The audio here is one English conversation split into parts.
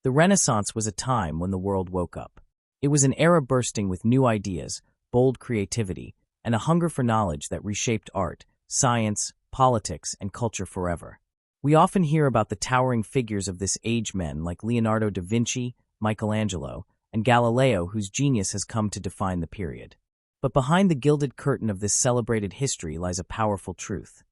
The Renaissance was a time when the world woke up. It was an era bursting with new ideas, bold creativity, and a hunger for knowledge that reshaped art, science, politics, and culture forever. We often hear about the towering figures of this age, men like Leonardo da Vinci, Michelangelo, and Galileo, whose genius has come to define the period. But behind the gilded curtain of this celebrated history lies a powerful truth.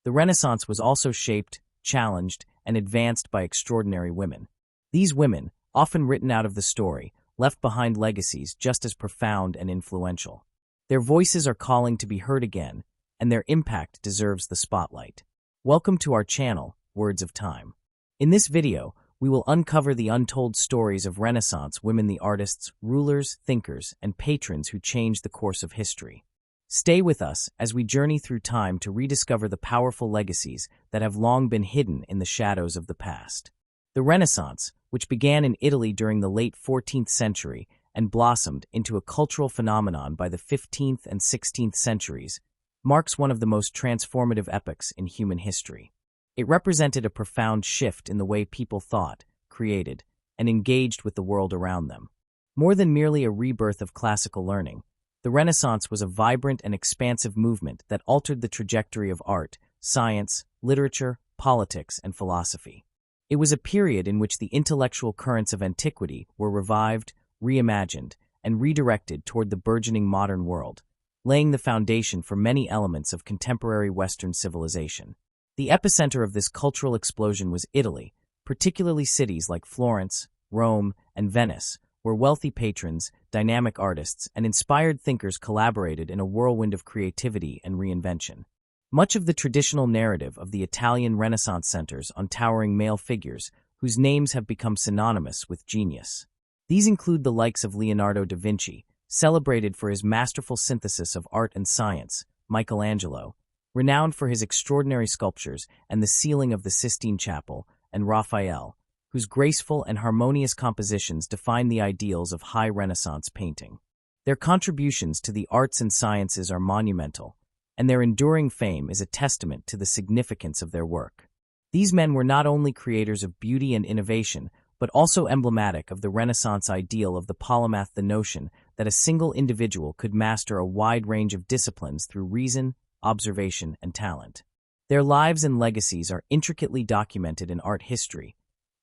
The Renaissance was also shaped, challenged, and advanced by extraordinary women. These women, often written out of the story, left behind legacies just as profound and influential. Their voices are calling to be heard again, and their impact deserves the spotlight. Welcome to our channel, Words of Time. In this video, we will uncover the untold stories of Renaissance women, the artists, rulers, thinkers, and patrons who changed the course of history. Stay with us as we journey through time to rediscover the powerful legacies that have long been hidden in the shadows of the past. The Renaissance, which began in Italy during the late 14th century and blossomed into a cultural phenomenon by the 15th and 16th centuries, marks one of the most transformative epochs in human history. It represented a profound shift in the way people thought, created, and engaged with the world around them. More than merely a rebirth of classical learning, the Renaissance was a vibrant and expansive movement that altered the trajectory of art, science, literature, politics, and philosophy. It was a period in which the intellectual currents of antiquity were revived, reimagined, and redirected toward the burgeoning modern world, laying the foundation for many elements of contemporary Western civilization. The epicenter of this cultural explosion was Italy, particularly cities like Florence, Rome, and Venice, where wealthy patrons, dynamic artists, and inspired thinkers collaborated in a whirlwind of creativity and reinvention. Much of the traditional narrative of the Italian Renaissance centers on towering male figures whose names have become synonymous with genius. These include the likes of Leonardo da Vinci, celebrated for his masterful synthesis of art and science, Michelangelo, renowned for his extraordinary sculptures and the ceiling of the Sistine Chapel, and Raphael, whose graceful and harmonious compositions define the ideals of high Renaissance painting. Their contributions to the arts and sciences are monumental, and their enduring fame is a testament to the significance of their work. These men were not only creators of beauty and innovation, but also emblematic of the Renaissance ideal of the polymath, the notion that a single individual could master a wide range of disciplines through reason, observation, and talent. Their lives and legacies are intricately documented in art history,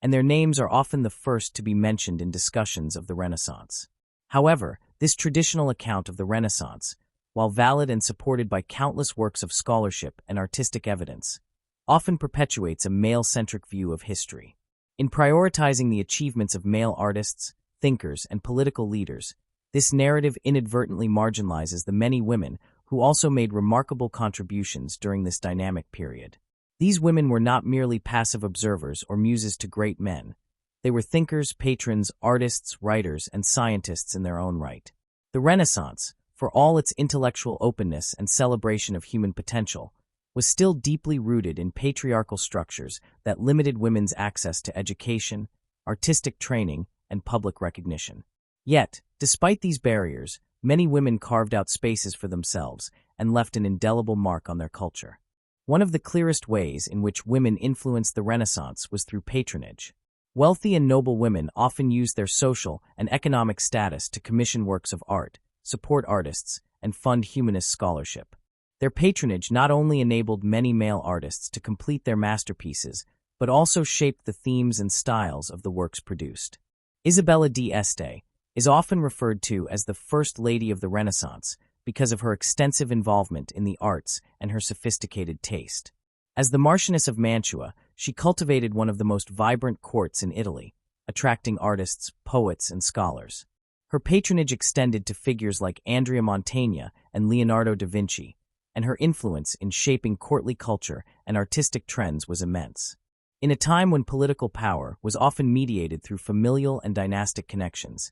and their names are often the first to be mentioned in discussions of the Renaissance. However, this traditional account of the Renaissance, while valid and supported by countless works of scholarship and artistic evidence, often perpetuates a male-centric view of history. In prioritizing the achievements of male artists, thinkers, and political leaders, this narrative inadvertently marginalizes the many women who also made remarkable contributions during this dynamic period. These women were not merely passive observers or muses to great men. They were thinkers, patrons, artists, writers, and scientists in their own right. The Renaissance, for all its intellectual openness and celebration of human potential, was still deeply rooted in patriarchal structures that limited women's access to education, artistic training, and public recognition. Yet, despite these barriers, many women carved out spaces for themselves and left an indelible mark on their culture. One of the clearest ways in which women influenced the Renaissance was through patronage. Wealthy and noble women often used their social and economic status to commission works of art, support artists, and fund humanist scholarship. Their patronage not only enabled many male artists to complete their masterpieces, but also shaped the themes and styles of the works produced. Isabella d'Este is often referred to as the First Lady of the Renaissance because of her extensive involvement in the arts and her sophisticated taste. As the Marchioness of Mantua, she cultivated one of the most vibrant courts in Italy, attracting artists, poets, and scholars. Her patronage extended to figures like Andrea Mantegna and Leonardo da Vinci, and her influence in shaping courtly culture and artistic trends was immense. In a time when political power was often mediated through familial and dynastic connections,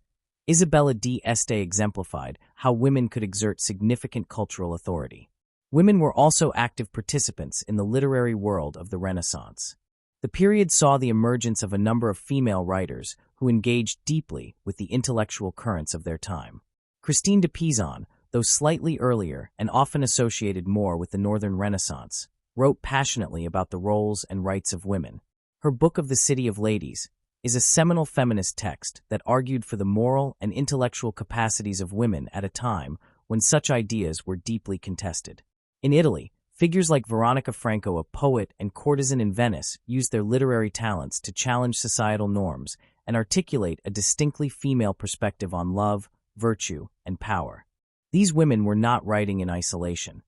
Isabella d'Este exemplified how women could exert significant cultural authority. Women were also active participants in the literary world of the Renaissance. The period saw the emergence of a number of female writers who engaged deeply with the intellectual currents of their time. Christine de Pizan, though slightly earlier and often associated more with the Northern Renaissance, wrote passionately about the roles and rights of women. Her book of The City of Ladies, is a seminal feminist text that argued for the moral and intellectual capacities of women at a time when such ideas were deeply contested. In Italy, figures like Veronica Franco, a poet and courtesan in Venice, used their literary talents to challenge societal norms and articulate a distinctly female perspective on love, virtue, and power. These women were not writing in isolation.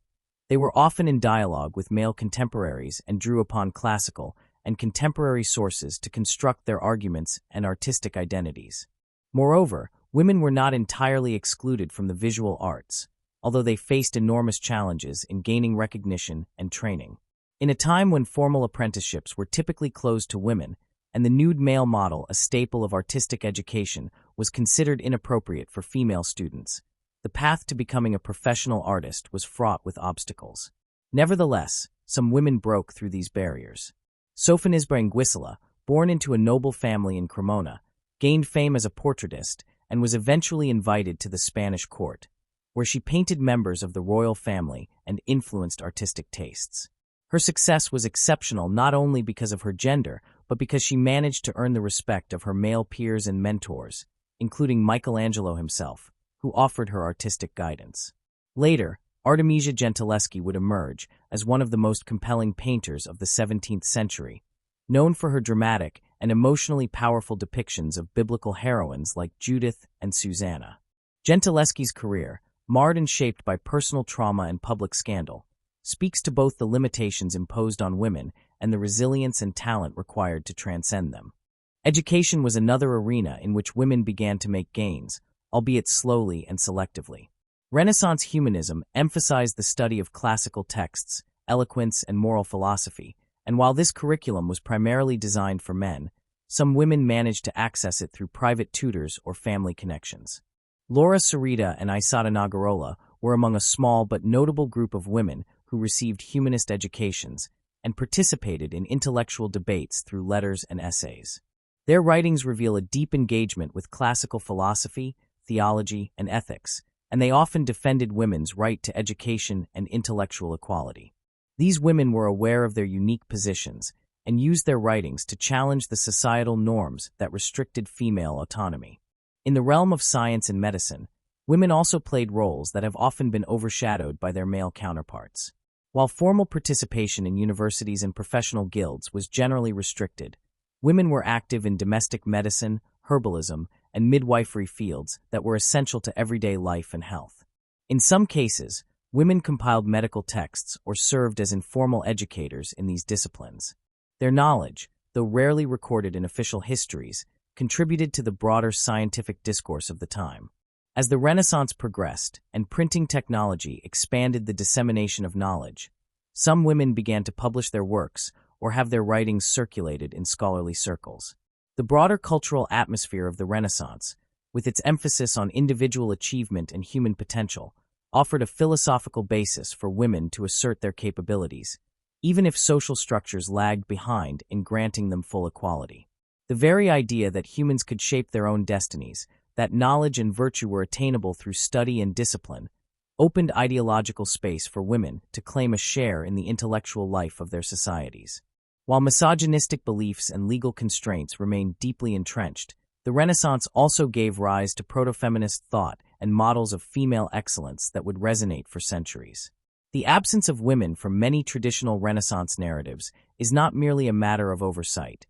They were often in dialogue with male contemporaries and drew upon classical and contemporary sources to construct their arguments and artistic identities. Moreover, women were not entirely excluded from the visual arts, although they faced enormous challenges in gaining recognition and training. In a time when formal apprenticeships were typically closed to women, and the nude male model, a staple of artistic education, was considered inappropriate for female students, the path to becoming a professional artist was fraught with obstacles. Nevertheless, some women broke through these barriers. Sofonisba Anguissola, born into a noble family in Cremona, gained fame as a portraitist and was eventually invited to the Spanish court, where she painted members of the royal family and influenced artistic tastes. Her success was exceptional not only because of her gender, but because she managed to earn the respect of her male peers and mentors, including Michelangelo himself, who offered her artistic guidance. Later, Artemisia Gentileschi would emerge as one of the most compelling painters of the 17th century, known for her dramatic and emotionally powerful depictions of biblical heroines like Judith and Susanna. Gentileschi's career, marred and shaped by personal trauma and public scandal, speaks to both the limitations imposed on women and the resilience and talent required to transcend them. Education was another arena in which women began to make gains, albeit slowly and selectively. Renaissance humanism emphasized the study of classical texts, eloquence, and moral philosophy, and while this curriculum was primarily designed for men, some women managed to access it through private tutors or family connections. Laura Sarita and Isadora Nagarola were among a small but notable group of women who received humanist educations and participated in intellectual debates through letters and essays. Their writings reveal a deep engagement with classical philosophy, theology, and ethics, and they often defended women's right to education and intellectual equality. These women were aware of their unique positions and used their writings to challenge the societal norms that restricted female autonomy. In the realm of science and medicine, women also played roles that have often been overshadowed by their male counterparts. While formal participation in universities and professional guilds was generally restricted, women were active in domestic medicine, herbalism, and midwifery fields that were essential to everyday life and health. In some cases, women compiled medical texts or served as informal educators in these disciplines. Their knowledge, though rarely recorded in official histories, contributed to the broader scientific discourse of the time. As the Renaissance progressed and printing technology expanded the dissemination of knowledge, some women began to publish their works or have their writings circulated in scholarly circles. The broader cultural atmosphere of the Renaissance, with its emphasis on individual achievement and human potential, offered a philosophical basis for women to assert their capabilities, even if social structures lagged behind in granting them full equality. The very idea that humans could shape their own destinies, that knowledge and virtue were attainable through study and discipline, opened ideological space for women to claim a share in the intellectual life of their societies. While misogynistic beliefs and legal constraints remained deeply entrenched, the Renaissance also gave rise to proto-feminist thought and models of female excellence that would resonate for centuries. The absence of women from many traditional Renaissance narratives is not merely a matter of oversight.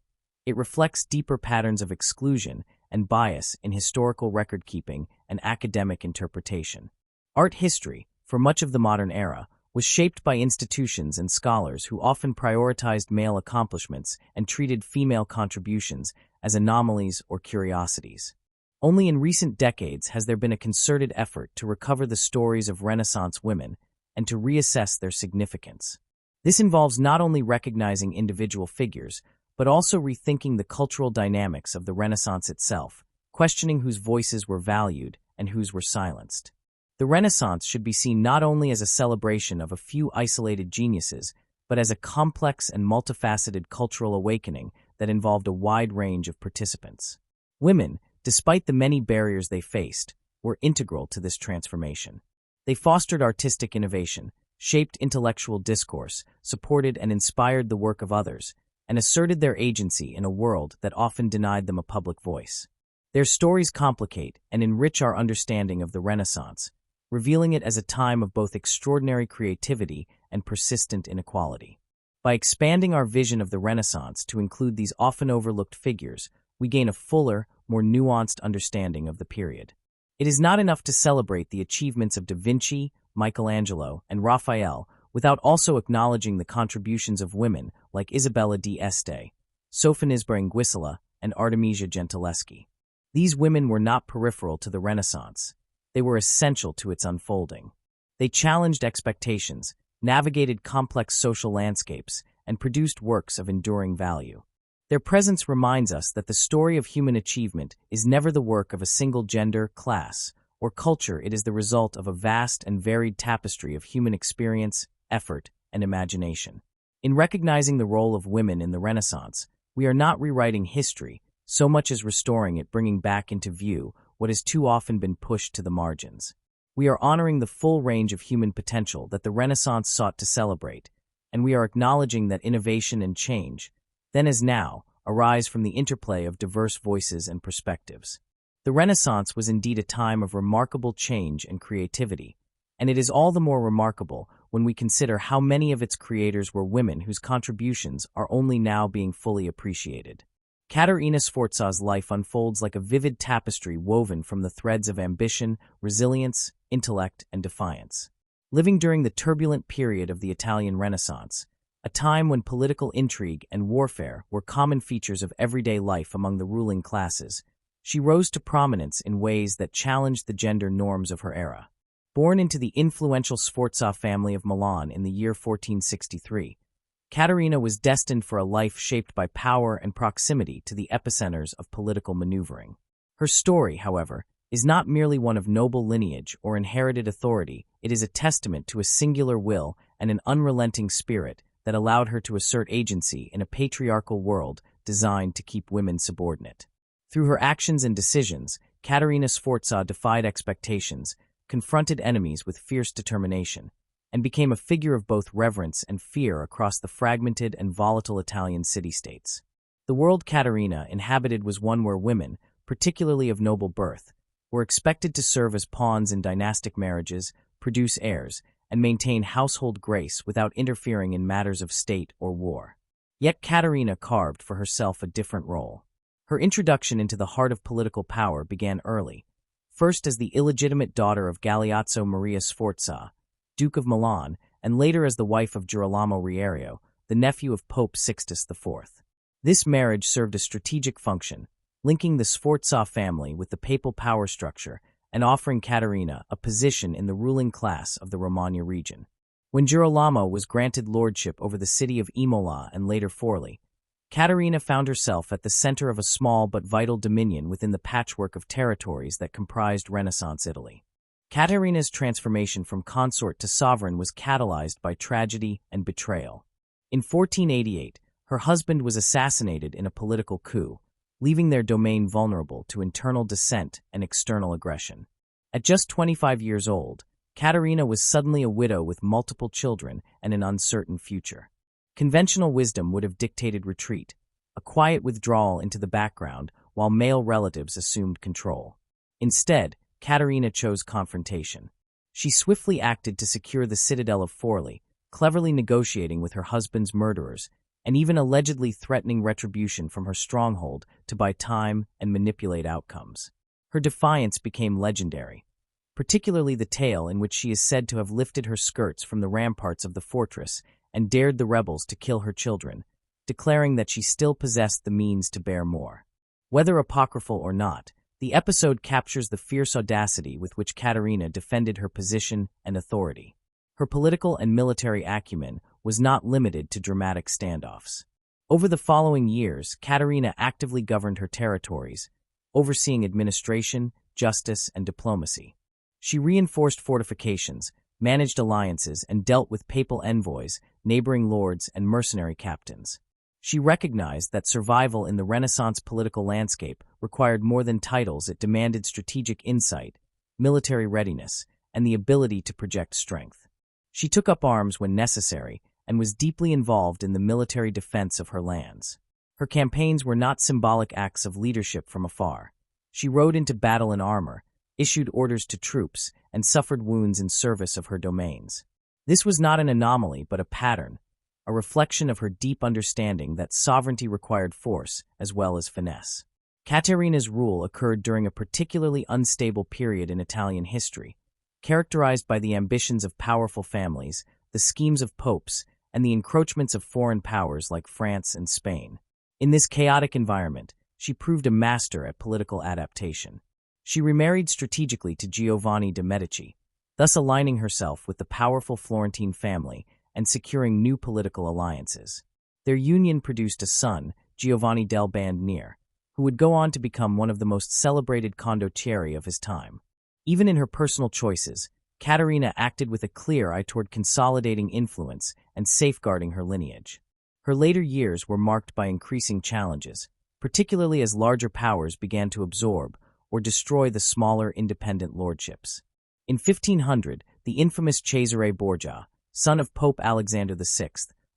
It reflects deeper patterns of exclusion and bias in historical record-keeping and academic interpretation. Art history, for much of the modern era, was shaped by institutions and scholars who often prioritized male accomplishments and treated female contributions as anomalies or curiosities. Only in recent decades has there been a concerted effort to recover the stories of Renaissance women and to reassess their significance. This involves not only recognizing individual figures, but also rethinking the cultural dynamics of the Renaissance itself, questioning whose voices were valued and whose were silenced. The Renaissance should be seen not only as a celebration of a few isolated geniuses, but as a complex and multifaceted cultural awakening that involved a wide range of participants. Women, despite the many barriers they faced, were integral to this transformation. They fostered artistic innovation, shaped intellectual discourse, supported and inspired the work of others, and asserted their agency in a world that often denied them a public voice. Their stories complicate and enrich our understanding of the Renaissance, revealing it as a time of both extraordinary creativity and persistent inequality. By expanding our vision of the Renaissance to include these often overlooked figures, we gain a fuller, more nuanced understanding of the period. It is not enough to celebrate the achievements of Da Vinci, Michelangelo, and Raphael without also acknowledging the contributions of women like Isabella d'Este, Sofonisba Anguissola, and Artemisia Gentileschi. These women were not peripheral to the Renaissance. They were essential to its unfolding. They challenged expectations, navigated complex social landscapes, and produced works of enduring value. Their presence reminds us that the story of human achievement is never the work of a single gender, class, or culture. It is the result of a vast and varied tapestry of human experience, effort, and imagination. In recognizing the role of women in the Renaissance, we are not rewriting history so much as restoring it, bringing back into view what has too often been pushed to the margins. We are honoring the full range of human potential that the Renaissance sought to celebrate, and we are acknowledging that innovation and change, then as now, arise from the interplay of diverse voices and perspectives. The Renaissance was indeed a time of remarkable change and creativity, and it is all the more remarkable when we consider how many of its creators were women whose contributions are only now being fully appreciated. Caterina Sforza's life unfolds like a vivid tapestry woven from the threads of ambition, resilience, intellect, and defiance. Living during the turbulent period of the Italian Renaissance, a time when political intrigue and warfare were common features of everyday life among the ruling classes, she rose to prominence in ways that challenged the gender norms of her era. Born into the influential Sforza family of Milan in the year 1463, Caterina was destined for a life shaped by power and proximity to the epicenters of political maneuvering. Her story, however, is not merely one of noble lineage or inherited authority. It is a testament to a singular will and an unrelenting spirit that allowed her to assert agency in a patriarchal world designed to keep women subordinate. Through her actions and decisions, Caterina Sforza defied expectations, confronted enemies with fierce determination, and became a figure of both reverence and fear across the fragmented and volatile Italian city-states. The world Caterina inhabited was one where women, particularly of noble birth, were expected to serve as pawns in dynastic marriages, produce heirs, and maintain household grace without interfering in matters of state or war. Yet Caterina carved for herself a different role. Her introduction into the heart of political power began early, first as the illegitimate daughter of Galeazzo Maria Sforza, Duke of Milan, and later as the wife of Girolamo Riario, the nephew of Pope Sixtus IV. This marriage served a strategic function, linking the Sforza family with the papal power structure and offering Caterina a position in the ruling class of the Romagna region. When Girolamo was granted lordship over the city of Imola and later Forli, Caterina found herself at the center of a small but vital dominion within the patchwork of territories that comprised Renaissance Italy. Caterina's transformation from consort to sovereign was catalyzed by tragedy and betrayal. In 1488, her husband was assassinated in a political coup, leaving their domain vulnerable to internal dissent and external aggression. At just 25 years old, Caterina was suddenly a widow with multiple children and an uncertain future. Conventional wisdom would have dictated retreat, a quiet withdrawal into the background while male relatives assumed control. Instead, Caterina chose confrontation. She swiftly acted to secure the citadel of Forli, cleverly negotiating with her husband's murderers, and even allegedly threatening retribution from her stronghold to buy time and manipulate outcomes. Her defiance became legendary, particularly the tale in which she is said to have lifted her skirts from the ramparts of the fortress and dared the rebels to kill her children, declaring that she still possessed the means to bear more. Whether apocryphal or not, the episode captures the fierce audacity with which Caterina defended her position and authority. Her political and military acumen was not limited to dramatic standoffs. Over the following years, Caterina actively governed her territories, overseeing administration, justice, and diplomacy. She reinforced fortifications, managed alliances, and dealt with papal envoys, neighboring lords, and mercenary captains. She recognized that survival in the Renaissance political landscape required more than titles. It demanded strategic insight, military readiness, and the ability to project strength. She took up arms when necessary, and was deeply involved in the military defense of her lands. Her campaigns were not symbolic acts of leadership from afar. She rode into battle in armor, issued orders to troops, and suffered wounds in service of her domains. This was not an anomaly but a pattern, a reflection of her deep understanding that sovereignty required force as well as finesse. Caterina's rule occurred during a particularly unstable period in Italian history, characterized by the ambitions of powerful families, the schemes of popes, and the encroachments of foreign powers like France and Spain. In this chaotic environment, she proved a master at political adaptation. She remarried strategically to Giovanni de' Medici, thus aligning herself with the powerful Florentine family and securing new political alliances. Their union produced a son, Giovanni del Bandiniere, who would go on to become one of the most celebrated condottieri of his time. Even in her personal choices, Caterina acted with a clear eye toward consolidating influence and safeguarding her lineage. Her later years were marked by increasing challenges, particularly as larger powers began to absorb or destroy the smaller independent lordships. In 1500, the infamous Cesare Borgia, son of Pope Alexander VI,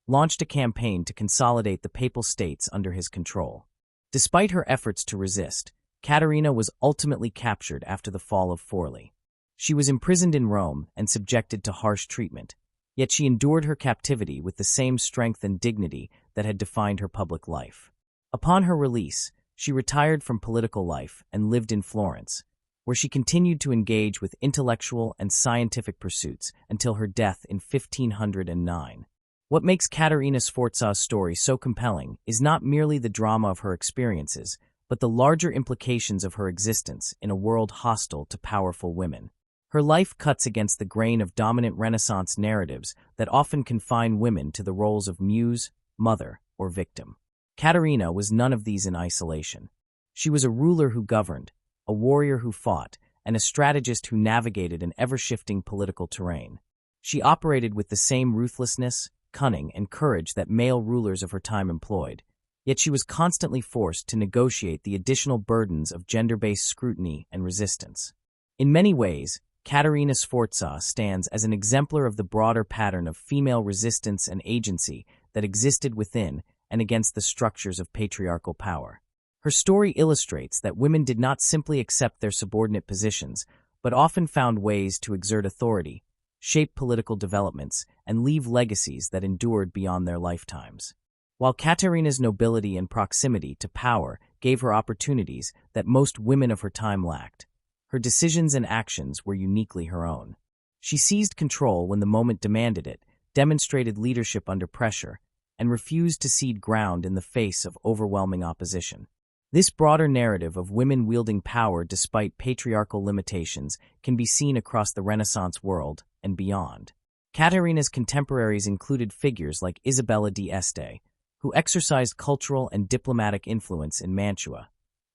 launched a campaign to consolidate the Papal States under his control. Despite her efforts to resist, Caterina was ultimately captured after the fall of Forli. She was imprisoned in Rome and subjected to harsh treatment, yet she endured her captivity with the same strength and dignity that had defined her public life. Upon her release, she retired from political life and lived in Florence, where she continued to engage with intellectual and scientific pursuits until her death in 1509. What makes Caterina Sforza's story so compelling is not merely the drama of her experiences, but the larger implications of her existence in a world hostile to powerful women. Her life cuts against the grain of dominant Renaissance narratives that often confine women to the roles of muse, mother, or victim. Caterina was none of these in isolation. She was a ruler who governed, a warrior who fought, and a strategist who navigated an ever-shifting political terrain. She operated with the same ruthlessness, cunning, and courage that male rulers of her time employed, yet she was constantly forced to negotiate the additional burdens of gender-based scrutiny and resistance. In many ways, Caterina Sforza stands as an exemplar of the broader pattern of female resistance and agency that existed within and against the structures of patriarchal power. Her story illustrates that women did not simply accept their subordinate positions, but often found ways to exert authority, shape political developments, and leave legacies that endured beyond their lifetimes. While Caterina's nobility and proximity to power gave her opportunities that most women of her time lacked, her decisions and actions were uniquely her own. She seized control when the moment demanded it, demonstrated leadership under pressure, and refused to cede ground in the face of overwhelming opposition. This broader narrative of women wielding power despite patriarchal limitations can be seen across the Renaissance world and beyond. Caterina's contemporaries included figures like Isabella d'Este, who exercised cultural and diplomatic influence in Mantua,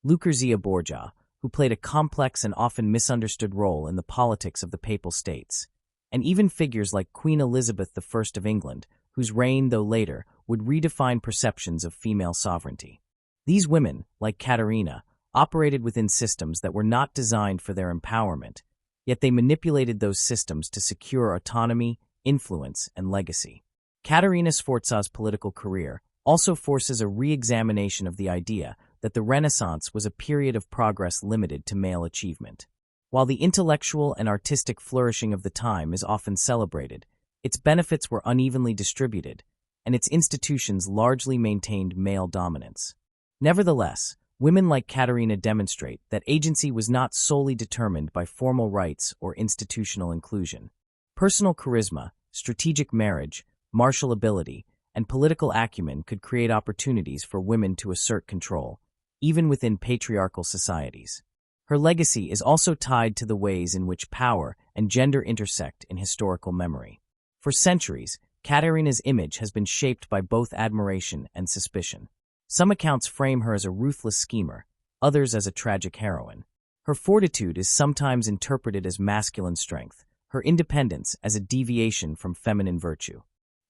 Lucrezia Borgia, who played a complex and often misunderstood role in the politics of the Papal States, and even figures like Queen Elizabeth I of England, whose reign, though later, would redefine perceptions of female sovereignty. These women, like Caterina, operated within systems that were not designed for their empowerment, yet they manipulated those systems to secure autonomy, influence, and legacy. Caterina Sforza's political career also forces a re-examination of the idea that the Renaissance was a period of progress limited to male achievement. While the intellectual and artistic flourishing of the time is often celebrated, its benefits were unevenly distributed, and its institutions largely maintained male dominance. Nevertheless, women like Caterina demonstrate that agency was not solely determined by formal rights or institutional inclusion. Personal charisma, strategic marriage, martial ability, and political acumen could create opportunities for women to assert control, even within patriarchal societies. Her legacy is also tied to the ways in which power and gender intersect in historical memory. For centuries, Caterina's image has been shaped by both admiration and suspicion. Some accounts frame her as a ruthless schemer, others as a tragic heroine. Her fortitude is sometimes interpreted as masculine strength, her independence as a deviation from feminine virtue.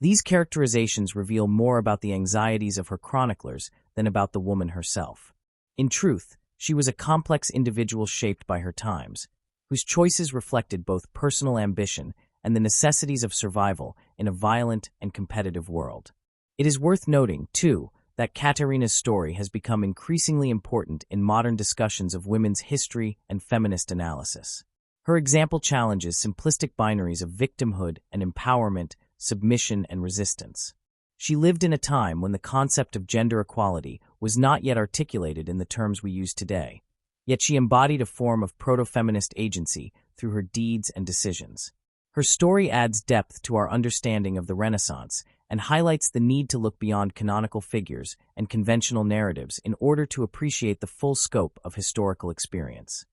These characterizations reveal more about the anxieties of her chroniclers than about the woman herself. In truth, she was a complex individual shaped by her times, whose choices reflected both personal ambition and the necessities of survival in a violent and competitive world. It is worth noting, too, that Caterina's story has become increasingly important in modern discussions of women's history and feminist analysis. Her example challenges simplistic binaries of victimhood and empowerment, submission and resistance. She lived in a time when the concept of gender equality was not yet articulated in the terms we use today, yet she embodied a form of proto-feminist agency through her deeds and decisions. Her story adds depth to our understanding of the Renaissance and highlights the need to look beyond canonical figures and conventional narratives in order to appreciate the full scope of historical experience.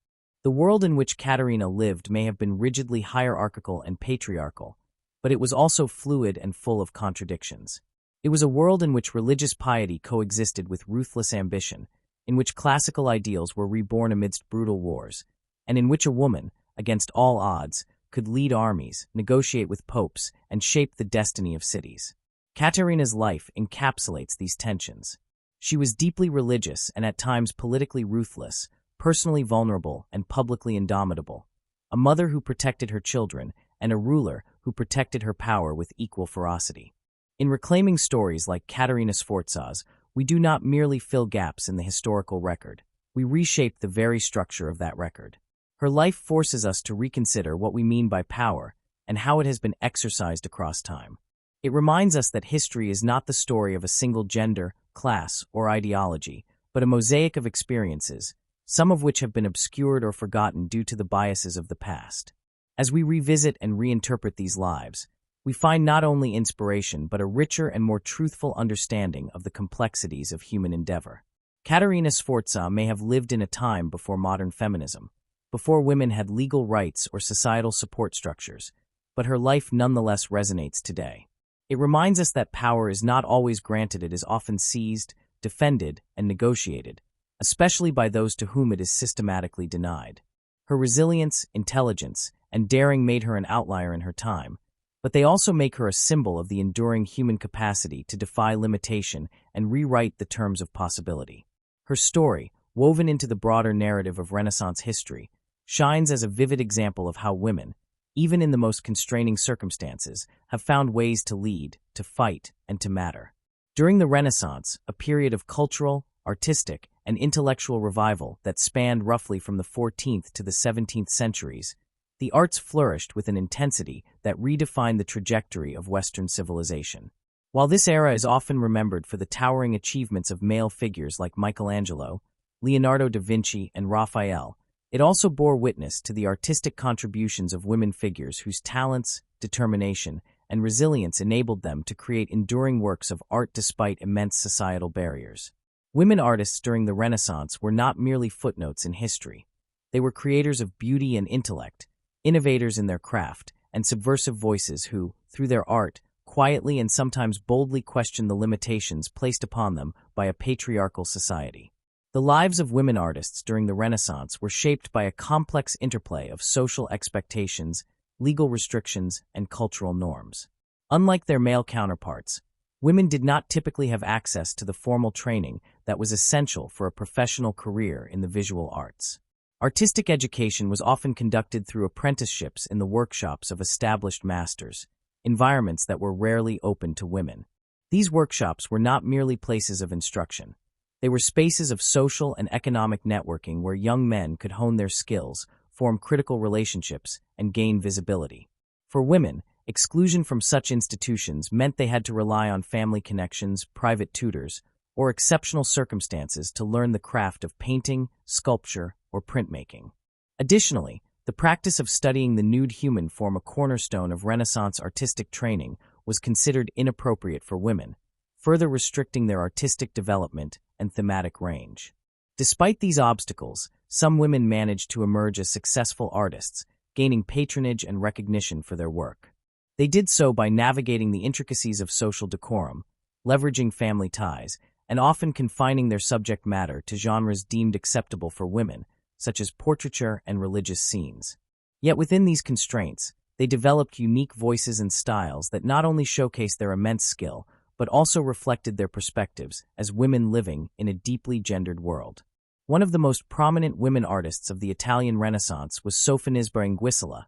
The world in which Caterina lived may have been rigidly hierarchical and patriarchal, but it was also fluid and full of contradictions. It was a world in which religious piety coexisted with ruthless ambition, in which classical ideals were reborn amidst brutal wars, and in which a woman, against all odds, could lead armies, negotiate with popes, and shape the destiny of cities. Caterina's life encapsulates these tensions. She was deeply religious and at times politically ruthless, personally vulnerable and publicly indomitable, a mother who protected her children and a ruler who protected her power with equal ferocity. In reclaiming stories like Caterina Sforza's, we do not merely fill gaps in the historical record, we reshape the very structure of that record. Her life forces us to reconsider what we mean by power and how it has been exercised across time. It reminds us that history is not the story of a single gender, class, or ideology, but a mosaic of experiences, some of which have been obscured or forgotten due to the biases of the past. As we revisit and reinterpret these lives, we find not only inspiration but a richer and more truthful understanding of the complexities of human endeavor. Caterina Sforza may have lived in a time before modern feminism, before women had legal rights or societal support structures, but her life nonetheless resonates today. It reminds us that power is not always granted, it is often seized, defended, and negotiated, especially by those to whom it is systematically denied. Her resilience, intelligence, and daring made her an outlier in her time, but they also make her a symbol of the enduring human capacity to defy limitation and rewrite the terms of possibility. Her story, woven into the broader narrative of Renaissance history, shines as a vivid example of how women, even in the most constraining circumstances, have found ways to lead, to fight, and to matter. During the Renaissance, a period of cultural, artistic, and intellectual revival that spanned roughly from the 14th to the 17th centuries, the arts flourished with an intensity that redefined the trajectory of Western civilization. While this era is often remembered for the towering achievements of male figures like Michelangelo, Leonardo da Vinci, and Raphael, it also bore witness to the artistic contributions of women figures whose talents, determination, and resilience enabled them to create enduring works of art despite immense societal barriers. Women artists during the Renaissance were not merely footnotes in history. They were creators of beauty and intellect, innovators in their craft, and subversive voices who, through their art, quietly and sometimes boldly questioned the limitations placed upon them by a patriarchal society. The lives of women artists during the Renaissance were shaped by a complex interplay of social expectations, legal restrictions, and cultural norms. Unlike their male counterparts, women did not typically have access to the formal training that was essential for a professional career in the visual arts. Artistic education was often conducted through apprenticeships in the workshops of established masters, environments that were rarely open to women. These workshops were not merely places of instruction. They were spaces of social and economic networking where young men could hone their skills, form critical relationships, and gain visibility. For women, exclusion from such institutions meant they had to rely on family connections, private tutors, or exceptional circumstances to learn the craft of painting, sculpture, or printmaking. Additionally, the practice of studying the nude human form, a cornerstone of Renaissance artistic training, was considered inappropriate for women, further restricting their artistic development and thematic range. Despite these obstacles, some women managed to emerge as successful artists, gaining patronage and recognition for their work. They did so by navigating the intricacies of social decorum, leveraging family ties, and often confining their subject matter to genres deemed acceptable for women, such as portraiture and religious scenes. Yet within these constraints, they developed unique voices and styles that not only showcased their immense skill, but also reflected their perspectives as women living in a deeply gendered world. One of the most prominent women artists of the Italian Renaissance was Sofonisba Anguissola,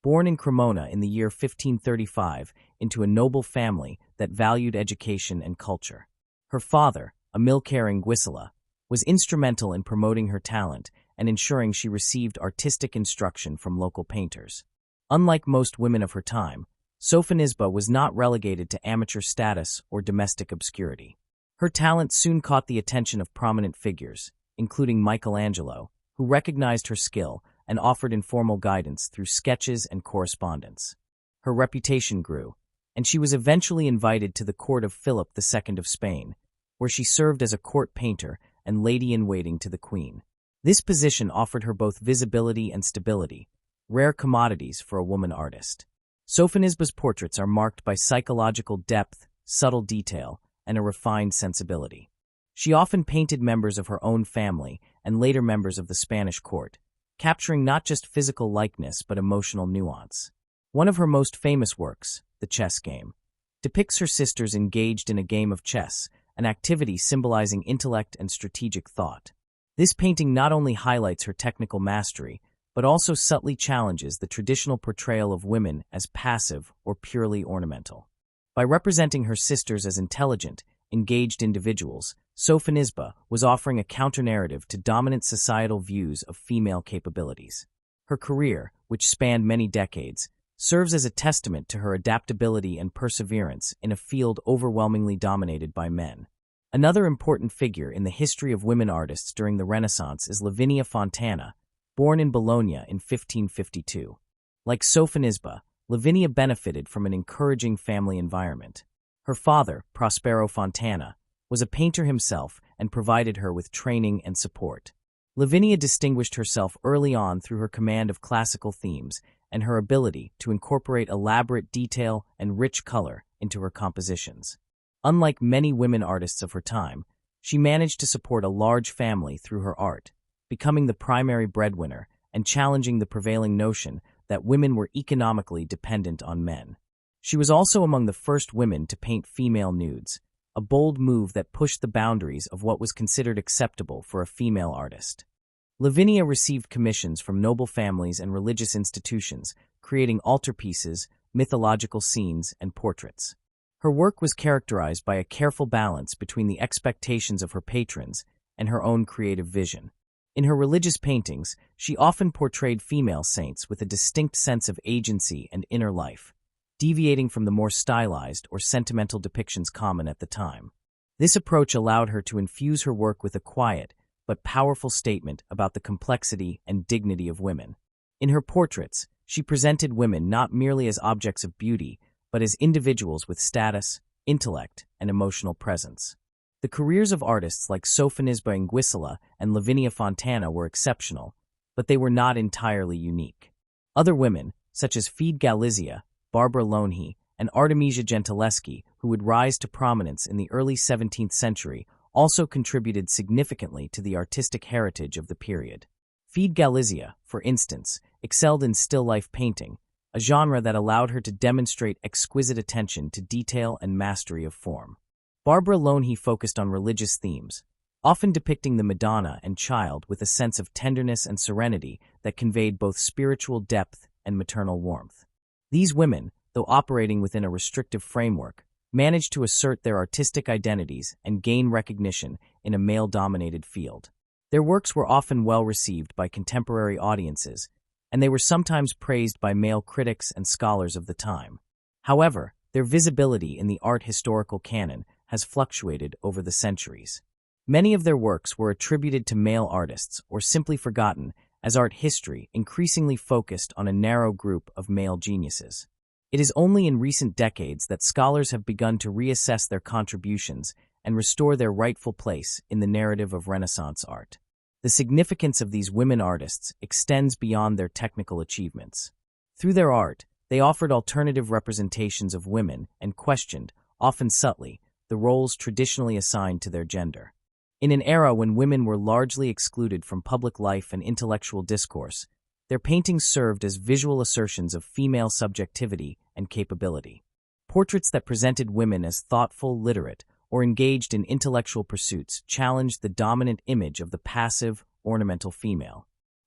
born in Cremona in the year 1535 into a noble family that valued education and culture. Her father, Amilcare Anguissola, was instrumental in promoting her talent and ensuring she received artistic instruction from local painters. Unlike most women of her time, Sofonisba was not relegated to amateur status or domestic obscurity. Her talent soon caught the attention of prominent figures, including Michelangelo, who recognized her skill and offered informal guidance through sketches and correspondence. Her reputation grew, and she was eventually invited to the court of Philip II of Spain, where she served as a court painter and lady-in-waiting to the queen. This position offered her both visibility and stability, rare commodities for a woman artist. Sofonisba's portraits are marked by psychological depth, subtle detail, and a refined sensibility. She often painted members of her own family and later members of the Spanish court, capturing not just physical likeness but emotional nuance. One of her most famous works, The Chess Game, depicts her sisters engaged in a game of chess, an activity symbolizing intellect and strategic thought. This painting not only highlights her technical mastery, but also subtly challenges the traditional portrayal of women as passive or purely ornamental. By representing her sisters as intelligent, engaged individuals, Sofonisba was offering a counter-narrative to dominant societal views of female capabilities. Her career, which spanned many decades, serves as a testament to her adaptability and perseverance in a field overwhelmingly dominated by men. Another important figure in the history of women artists during the Renaissance is Lavinia Fontana, born in Bologna in 1552. Like Sofonisba, Lavinia benefited from an encouraging family environment. Her father, Prospero Fontana, was a painter himself and provided her with training and support. Lavinia distinguished herself early on through her command of classical themes and her ability to incorporate elaborate detail and rich color into her compositions. Unlike many women artists of her time, she managed to support a large family through her art, becoming the primary breadwinner and challenging the prevailing notion that women were economically dependent on men. She was also among the first women to paint female nudes, a bold move that pushed the boundaries of what was considered acceptable for a female artist. Lavinia received commissions from noble families and religious institutions, creating altarpieces, mythological scenes, and portraits. Her work was characterized by a careful balance between the expectations of her patrons and her own creative vision. In her religious paintings, she often portrayed female saints with a distinct sense of agency and inner life, deviating from the more stylized or sentimental depictions common at the time. This approach allowed her to infuse her work with a quiet but powerful statement about the complexity and dignity of women. In her portraits, she presented women not merely as objects of beauty, but as individuals with status, intellect, and emotional presence. The careers of artists like Sofonisba Anguissola and Lavinia Fontana were exceptional, but they were not entirely unique. Other women, such as Fede Galizia, Barbara Lonhi, and Artemisia Gentileschi, who would rise to prominence in the early 17th century, also contributed significantly to the artistic heritage of the period. Fede Galizia, for instance, excelled in still-life painting, a genre that allowed her to demonstrate exquisite attention to detail and mastery of form. Barbara Lonhi focused on religious themes, often depicting the Madonna and Child with a sense of tenderness and serenity that conveyed both spiritual depth and maternal warmth. These women, though operating within a restrictive framework, managed to assert their artistic identities and gain recognition in a male-dominated field. Their works were often well-received by contemporary audiences, and they were sometimes praised by male critics and scholars of the time. However, their visibility in the art historical canon has fluctuated over the centuries. Many of their works were attributed to male artists or simply forgotten as art history increasingly focused on a narrow group of male geniuses. It is only in recent decades that scholars have begun to reassess their contributions and restore their rightful place in the narrative of Renaissance art. The significance of these women artists extends beyond their technical achievements. Through their art, they offered alternative representations of women and questioned, often subtly, the roles traditionally assigned to their gender. In an era when women were largely excluded from public life and intellectual discourse, their paintings served as visual assertions of female subjectivity and capability. Portraits that presented women as thoughtful, literate, or engaged in intellectual pursuits challenged the dominant image of the passive, ornamental female.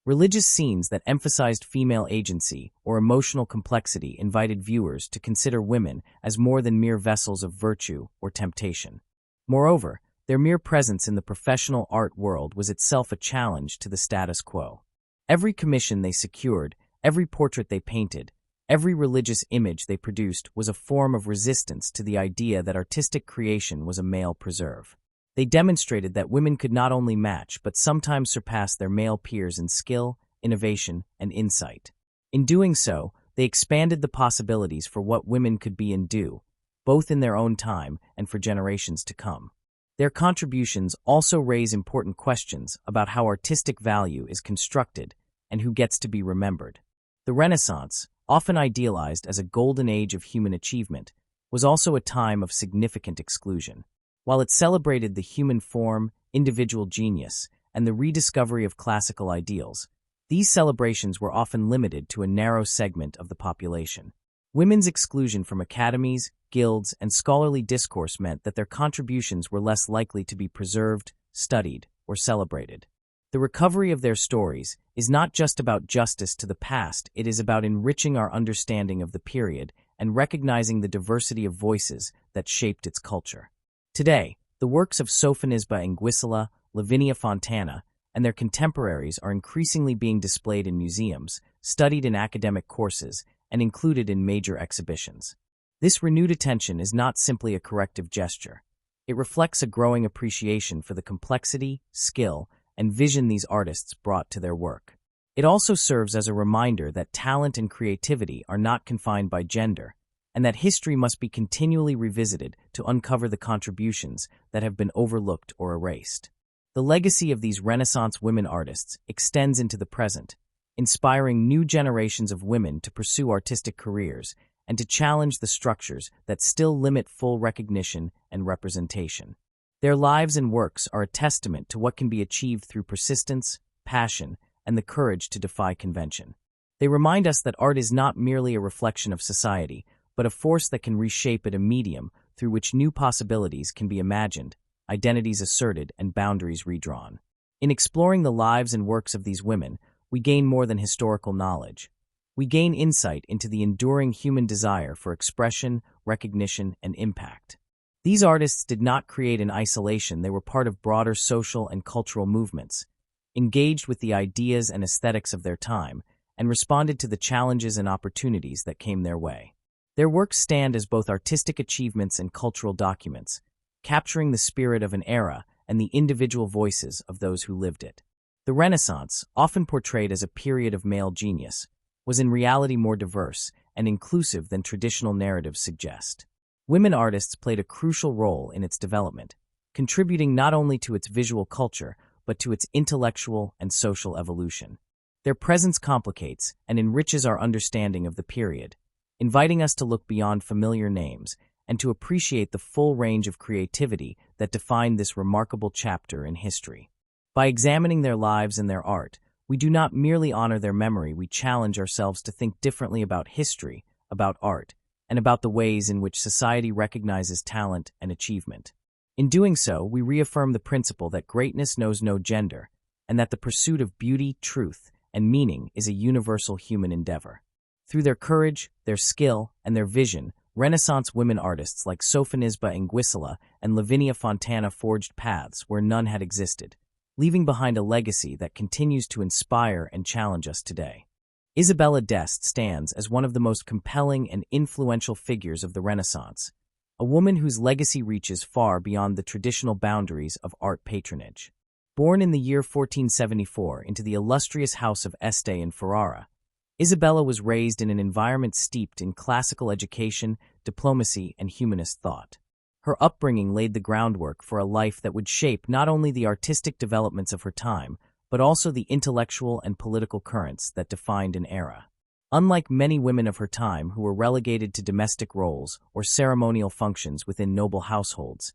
Religious scenes that emphasized female agency or emotional complexity invited viewers to consider women as more than mere vessels of virtue or temptation. Moreover, their mere presence in the professional art world was itself a challenge to the status quo. Every commission they secured, every portrait they painted, every religious image they produced was a form of resistance to the idea that artistic creation was a male preserve. They demonstrated that women could not only match but sometimes surpass their male peers in skill, innovation, and insight. In doing so, they expanded the possibilities for what women could be and do, both in their own time and for generations to come. Their contributions also raise important questions about how artistic value is constructed and who gets to be remembered. The Renaissance, often idealized as a golden age of human achievement, was also a time of significant exclusion. While it celebrated the human form, individual genius, and the rediscovery of classical ideals, these celebrations were often limited to a narrow segment of the population. Women's exclusion from academies, guilds, and scholarly discourse meant that their contributions were less likely to be preserved, studied, or celebrated. The recovery of their stories is not just about justice to the past, it is about enriching our understanding of the period and recognizing the diversity of voices that shaped its culture. Today, the works of Sofonisba and Anguissola, Lavinia, Fontana, and their contemporaries are increasingly being displayed in museums, studied in academic courses, and included in major exhibitions. This renewed attention is not simply a corrective gesture. It reflects a growing appreciation for the complexity, skill, and vision these artists brought to their work. It also serves as a reminder that talent and creativity are not confined by gender, and that history must be continually revisited to uncover the contributions that have been overlooked or erased. The legacy of these Renaissance women artists extends into the present, inspiring new generations of women to pursue artistic careers and to challenge the structures that still limit full recognition and representation. Their lives and works are a testament to what can be achieved through persistence, passion, and the courage to defy convention. They remind us that art is not merely a reflection of society, but a force that can reshape it, a medium through which new possibilities can be imagined, identities asserted, and boundaries redrawn. In exploring the lives and works of these women, we gain more than historical knowledge. We gain insight into the enduring human desire for expression, recognition, and impact. These artists did not create in isolation, they were part of broader social and cultural movements, engaged with the ideas and aesthetics of their time, and responded to the challenges and opportunities that came their way. Their works stand as both artistic achievements and cultural documents, capturing the spirit of an era and the individual voices of those who lived it. The Renaissance, often portrayed as a period of male genius, was in reality more diverse and inclusive than traditional narratives suggest. Women artists played a crucial role in its development, contributing not only to its visual culture, but to its intellectual and social evolution. Their presence complicates and enriches our understanding of the period, inviting us to look beyond familiar names and to appreciate the full range of creativity that defined this remarkable chapter in history. By examining their lives and their art, we do not merely honor their memory, we challenge ourselves to think differently about history, about art, and about the ways in which society recognizes talent and achievement. In doing so, we reaffirm the principle that greatness knows no gender, and that the pursuit of beauty, truth, and meaning is a universal human endeavor. Through their courage, their skill, and their vision, Renaissance women artists like Sofonisba and Anguissola and Lavinia Fontana forged paths where none had existed, leaving behind a legacy that continues to inspire and challenge us today. Isabella d'Este stands as one of the most compelling and influential figures of the Renaissance, a woman whose legacy reaches far beyond the traditional boundaries of art patronage. Born in the year 1474 into the illustrious house of Este in Ferrara, Isabella was raised in an environment steeped in classical education, diplomacy, and humanist thought. Her upbringing laid the groundwork for a life that would shape not only the artistic developments of her time, but also the intellectual and political currents that defined an era. Unlike many women of her time who were relegated to domestic roles or ceremonial functions within noble households,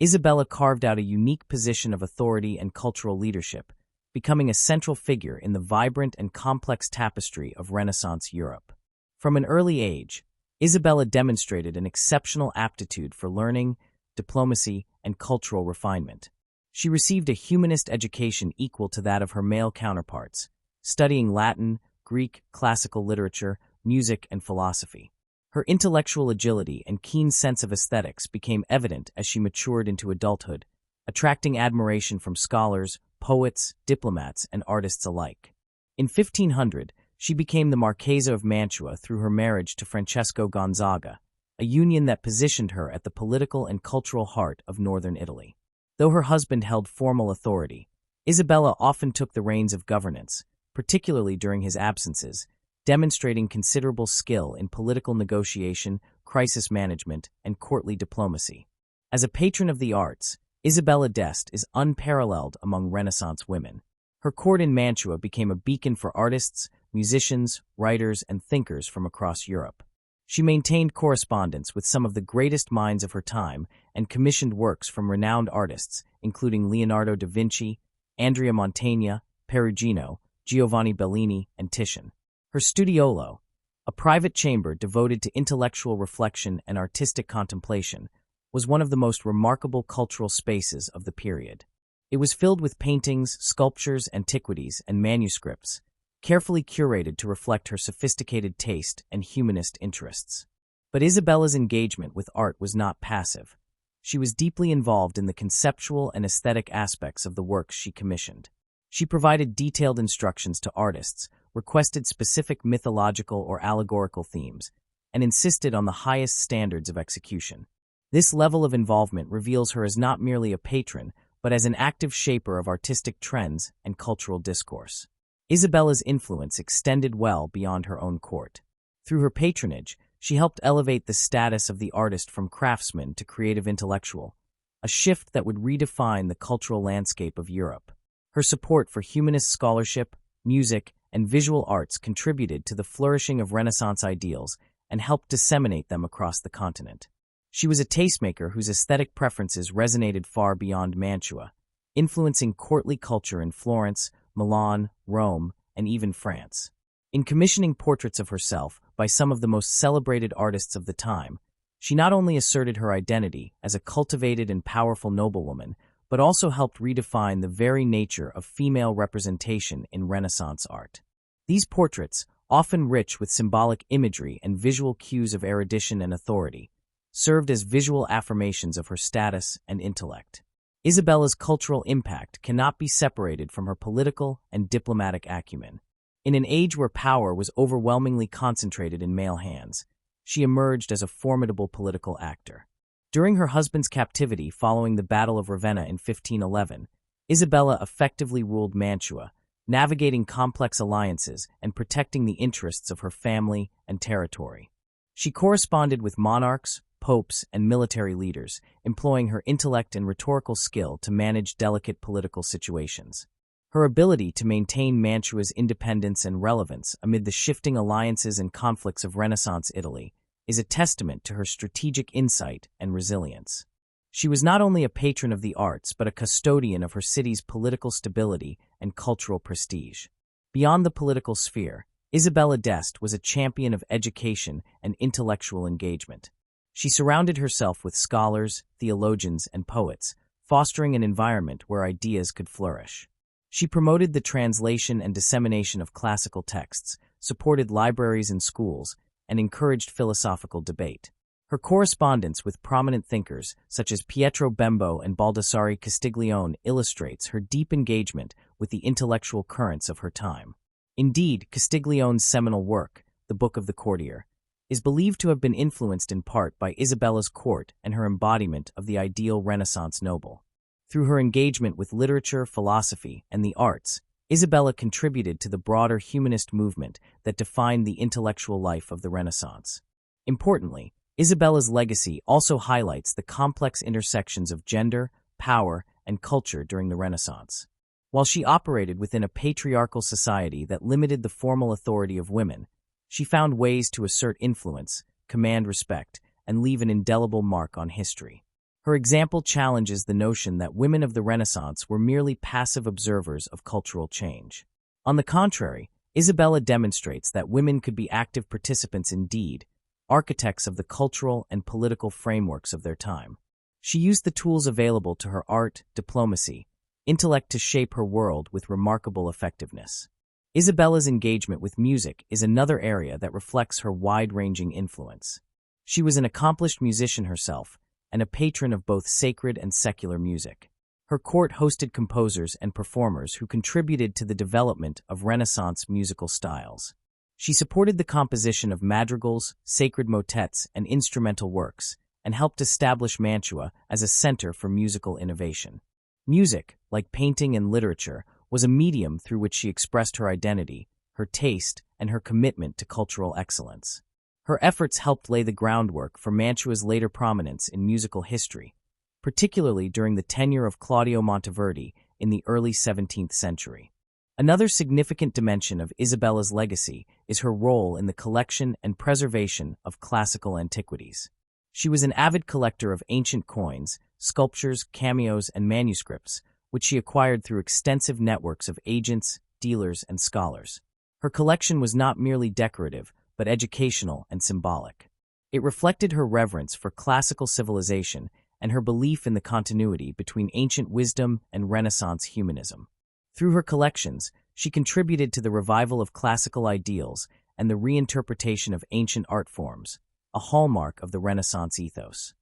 Isabella carved out a unique position of authority and cultural leadership, becoming a central figure in the vibrant and complex tapestry of Renaissance Europe. From an early age, Isabella demonstrated an exceptional aptitude for learning, diplomacy, and cultural refinement. She received a humanist education equal to that of her male counterparts, studying Latin, Greek, classical literature, music, and philosophy. Her intellectual agility and keen sense of aesthetics became evident as she matured into adulthood, attracting admiration from scholars, poets, diplomats, and artists alike. In 1500, she became the Marchesa of Mantua through her marriage to Francesco Gonzaga, a union that positioned her at the political and cultural heart of northern Italy. Though her husband held formal authority, Isabella often took the reins of governance, particularly during his absences, demonstrating considerable skill in political negotiation, crisis management, and courtly diplomacy. As a patron of the arts, Isabella d'Este is unparalleled among Renaissance women. Her court in Mantua became a beacon for artists, musicians, writers, and thinkers from across Europe. She maintained correspondence with some of the greatest minds of her time and commissioned works from renowned artists, including Leonardo da Vinci, Andrea Mantegna, Perugino, Giovanni Bellini, and Titian. Her studiolo, a private chamber devoted to intellectual reflection and artistic contemplation, was one of the most remarkable cultural spaces of the period. It was filled with paintings, sculptures, antiquities, and manuscripts, carefully curated to reflect her sophisticated taste and humanist interests. But Isabella's engagement with art was not passive. She was deeply involved in the conceptual and aesthetic aspects of the works she commissioned. She provided detailed instructions to artists, requested specific mythological or allegorical themes, and insisted on the highest standards of execution. This level of involvement reveals her as not merely a patron, but as an active shaper of artistic trends and cultural discourse. Isabella's influence extended well beyond her own court. Through her patronage, she helped elevate the status of the artist from craftsman to creative intellectual, a shift that would redefine the cultural landscape of Europe. Her support for humanist scholarship, music, and visual arts contributed to the flourishing of Renaissance ideals and helped disseminate them across the continent. She was a tastemaker whose aesthetic preferences resonated far beyond Mantua, influencing courtly culture in Florence, Milan, Rome, and even France. In commissioning portraits of herself by some of the most celebrated artists of the time, she not only asserted her identity as a cultivated and powerful noblewoman, but also helped redefine the very nature of female representation in Renaissance art. These portraits, often rich with symbolic imagery and visual cues of erudition and authority, served as visual affirmations of her status and intellect. Isabella's cultural impact cannot be separated from her political and diplomatic acumen. In an age where power was overwhelmingly concentrated in male hands, she emerged as a formidable political actor. During her husband's captivity following the Battle of Ravenna in 1511, Isabella effectively ruled Mantua, navigating complex alliances and protecting the interests of her family and territory. She corresponded with monarchs, popes, and military leaders, employing her intellect and rhetorical skill to manage delicate political situations. Her ability to maintain Mantua's independence and relevance amid the shifting alliances and conflicts of Renaissance Italy is a testament to her strategic insight and resilience. She was not only a patron of the arts but a custodian of her city's political stability and cultural prestige. Beyond the political sphere, Isabella d'Este was a champion of education and intellectual engagement. She surrounded herself with scholars, theologians, and poets, fostering an environment where ideas could flourish. She promoted the translation and dissemination of classical texts, supported libraries and schools, and encouraged philosophical debate. Her correspondence with prominent thinkers, such as Pietro Bembo and Baldassare Castiglione, illustrates her deep engagement with the intellectual currents of her time. Indeed, Castiglione's seminal work, The Book of the Courtier, is believed to have been influenced in part by Isabella's court and her embodiment of the ideal Renaissance noble. Through her engagement with literature, philosophy, and the arts, Isabella contributed to the broader humanist movement that defined the intellectual life of the Renaissance. Importantly, Isabella's legacy also highlights the complex intersections of gender, power, and culture during the Renaissance. While she operated within a patriarchal society that limited the formal authority of women, she found ways to assert influence, command respect, and leave an indelible mark on history. Her example challenges the notion that women of the Renaissance were merely passive observers of cultural change. On the contrary, Isabella demonstrates that women could be active participants indeed, architects of the cultural and political frameworks of their time. She used the tools available to her art, diplomacy, intellect to shape her world with remarkable effectiveness. Isabella's engagement with music is another area that reflects her wide-ranging influence. She was an accomplished musician herself and a patron of both sacred and secular music. Her court hosted composers and performers who contributed to the development of Renaissance musical styles. She supported the composition of madrigals, sacred motets, and instrumental works, and helped establish Mantua as a center for musical innovation. Music, like painting and literature, was a medium through which she expressed her identity, her taste, and her commitment to cultural excellence. Her efforts helped lay the groundwork for Mantua's later prominence in musical history, particularly during the tenure of Claudio Monteverdi in the early 17th century. Another significant dimension of Isabella's legacy is her role in the collection and preservation of classical antiquities. She was an avid collector of ancient coins, sculptures, cameos, and manuscripts, which she acquired through extensive networks of agents, dealers, and scholars. Her collection was not merely decorative, but educational and symbolic. It reflected her reverence for classical civilization and her belief in the continuity between ancient wisdom and Renaissance humanism. Through her collections, she contributed to the revival of classical ideals and the reinterpretation of ancient art forms, a hallmark of the Renaissance ethos.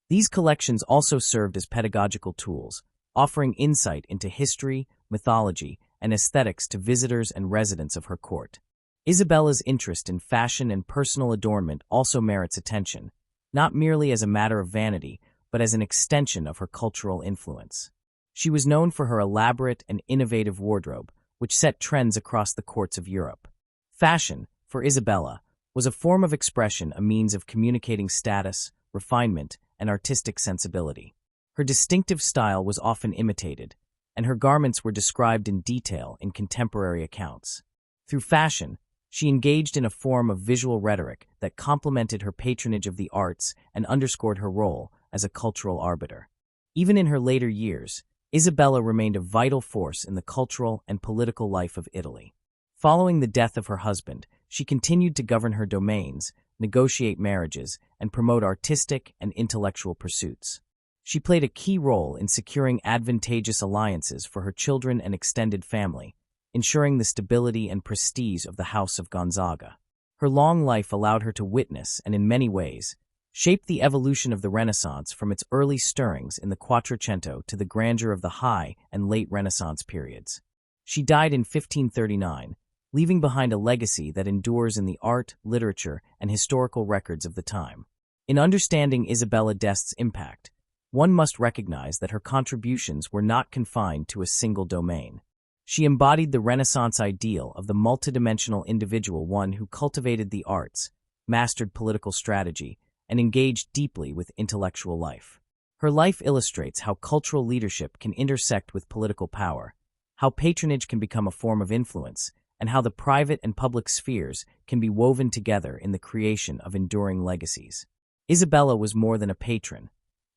These collections also served as pedagogical tools, offering insight into history, mythology, and aesthetics to visitors and residents of her court. Isabella's interest in fashion and personal adornment also merits attention, not merely as a matter of vanity, but as an extension of her cultural influence. She was known for her elaborate and innovative wardrobe, which set trends across the courts of Europe. Fashion, for Isabella, was a form of expression, a means of communicating status, refinement, and artistic sensibility. Her distinctive style was often imitated, and her garments were described in detail in contemporary accounts. Through fashion, she engaged in a form of visual rhetoric that complemented her patronage of the arts and underscored her role as a cultural arbiter. Even in her later years, Isabella remained a vital force in the cultural and political life of Italy. Following the death of her husband, she continued to govern her domains, negotiate marriages, and promote artistic and intellectual pursuits. She played a key role in securing advantageous alliances for her children and extended family, ensuring the stability and prestige of the House of Gonzaga. Her long life allowed her to witness, and in many ways, shape the evolution of the Renaissance from its early stirrings in the Quattrocento to the grandeur of the High and Late Renaissance periods. She died in 1539, leaving behind a legacy that endures in the art, literature, and historical records of the time. In understanding Isabella d'Este's impact, one must recognize that her contributions were not confined to a single domain. She embodied the Renaissance ideal of the multidimensional individual, one who cultivated the arts, mastered political strategy, and engaged deeply with intellectual life. Her life illustrates how cultural leadership can intersect with political power, how patronage can become a form of influence, and how the private and public spheres can be woven together in the creation of enduring legacies. Isabella was more than a patron.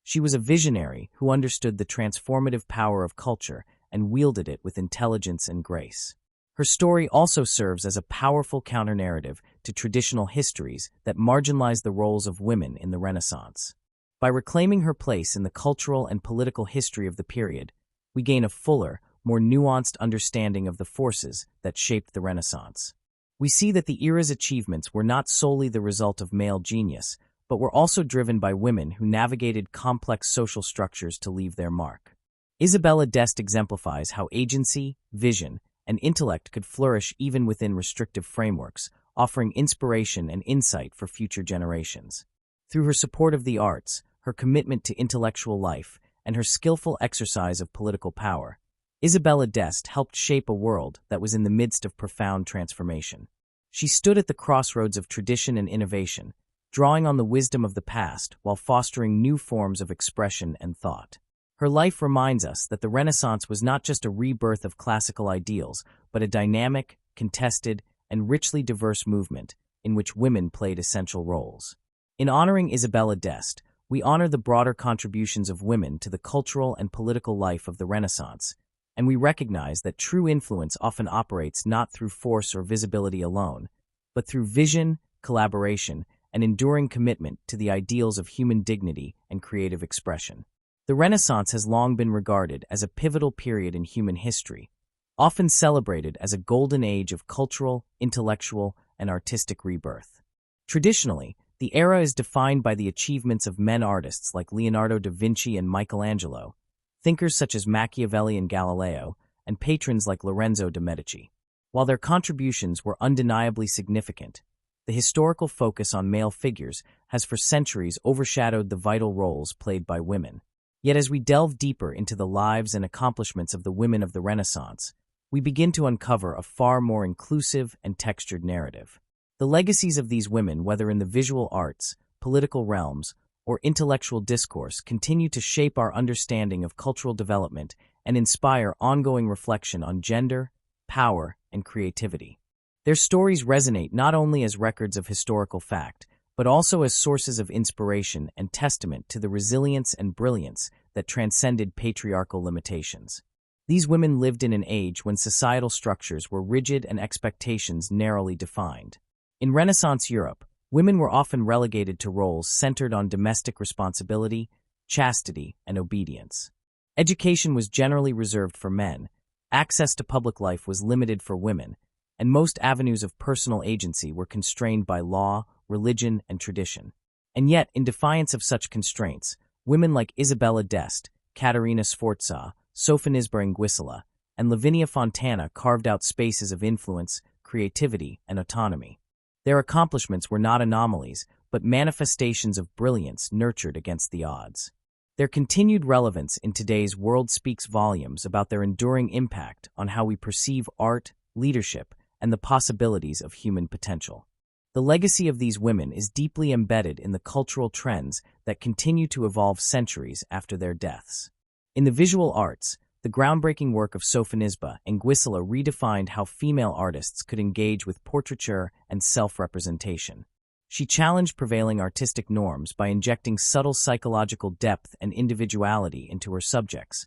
She was a visionary who understood the transformative power of culture and wielded it with intelligence and grace. Her story also serves as a powerful counter-narrative to traditional histories that marginalize the roles of women in the Renaissance. By reclaiming her place in the cultural and political history of the period, we gain a fuller, more nuanced understanding of the forces that shaped the Renaissance. We see that the era's achievements were not solely the result of male genius, but were also driven by women who navigated complex social structures to leave their mark. Isabella d'Este exemplifies how agency, vision, and intellect could flourish even within restrictive frameworks, offering inspiration and insight for future generations. Through her support of the arts, her commitment to intellectual life, and her skillful exercise of political power, Isabella d'Este helped shape a world that was in the midst of profound transformation. She stood at the crossroads of tradition and innovation, drawing on the wisdom of the past while fostering new forms of expression and thought. Her life reminds us that the Renaissance was not just a rebirth of classical ideals, but a dynamic, contested, and richly diverse movement in which women played essential roles. In honoring Isabella d'Este, we honor the broader contributions of women to the cultural and political life of the Renaissance, and we recognize that true influence often operates not through force or visibility alone, but through vision, collaboration, and enduring commitment to the ideals of human dignity and creative expression. The Renaissance has long been regarded as a pivotal period in human history, often celebrated as a golden age of cultural, intellectual, and artistic rebirth. Traditionally, the era is defined by the achievements of men artists like Leonardo da Vinci and Michelangelo, thinkers such as Machiavelli and Galileo, and patrons like Lorenzo de' Medici. While their contributions were undeniably significant, the historical focus on male figures has for centuries overshadowed the vital roles played by women. Yet as we delve deeper into the lives and accomplishments of the women of the Renaissance, we begin to uncover a far more inclusive and textured narrative. The legacies of these women, whether in the visual arts, political realms, or intellectual discourse, continue to shape our understanding of cultural development and inspire ongoing reflection on gender, power, and creativity. Their stories resonate not only as records of historical fact, but also as sources of inspiration and testament to the resilience and brilliance that transcended patriarchal limitations. These women lived in an age when societal structures were rigid and expectations narrowly defined. In Renaissance Europe, women were often relegated to roles centered on domestic responsibility, chastity, and obedience. Education was generally reserved for men, access to public life was limited for women, and most avenues of personal agency were constrained by law, religion, and tradition. And yet, in defiance of such constraints, women like Isabella d'Este, Caterina Sforza, Sofonisba Anguissola, and Lavinia Fontana carved out spaces of influence, creativity, and autonomy. Their accomplishments were not anomalies, but manifestations of brilliance nurtured against the odds. Their continued relevance in today's world speaks volumes about their enduring impact on how we perceive art, leadership, and the possibilities of human potential. The legacy of these women is deeply embedded in the cultural trends that continue to evolve centuries after their deaths. In the visual arts, the groundbreaking work of Sofonisba and Anguissola redefined how female artists could engage with portraiture and self-representation. She challenged prevailing artistic norms by injecting subtle psychological depth and individuality into her subjects,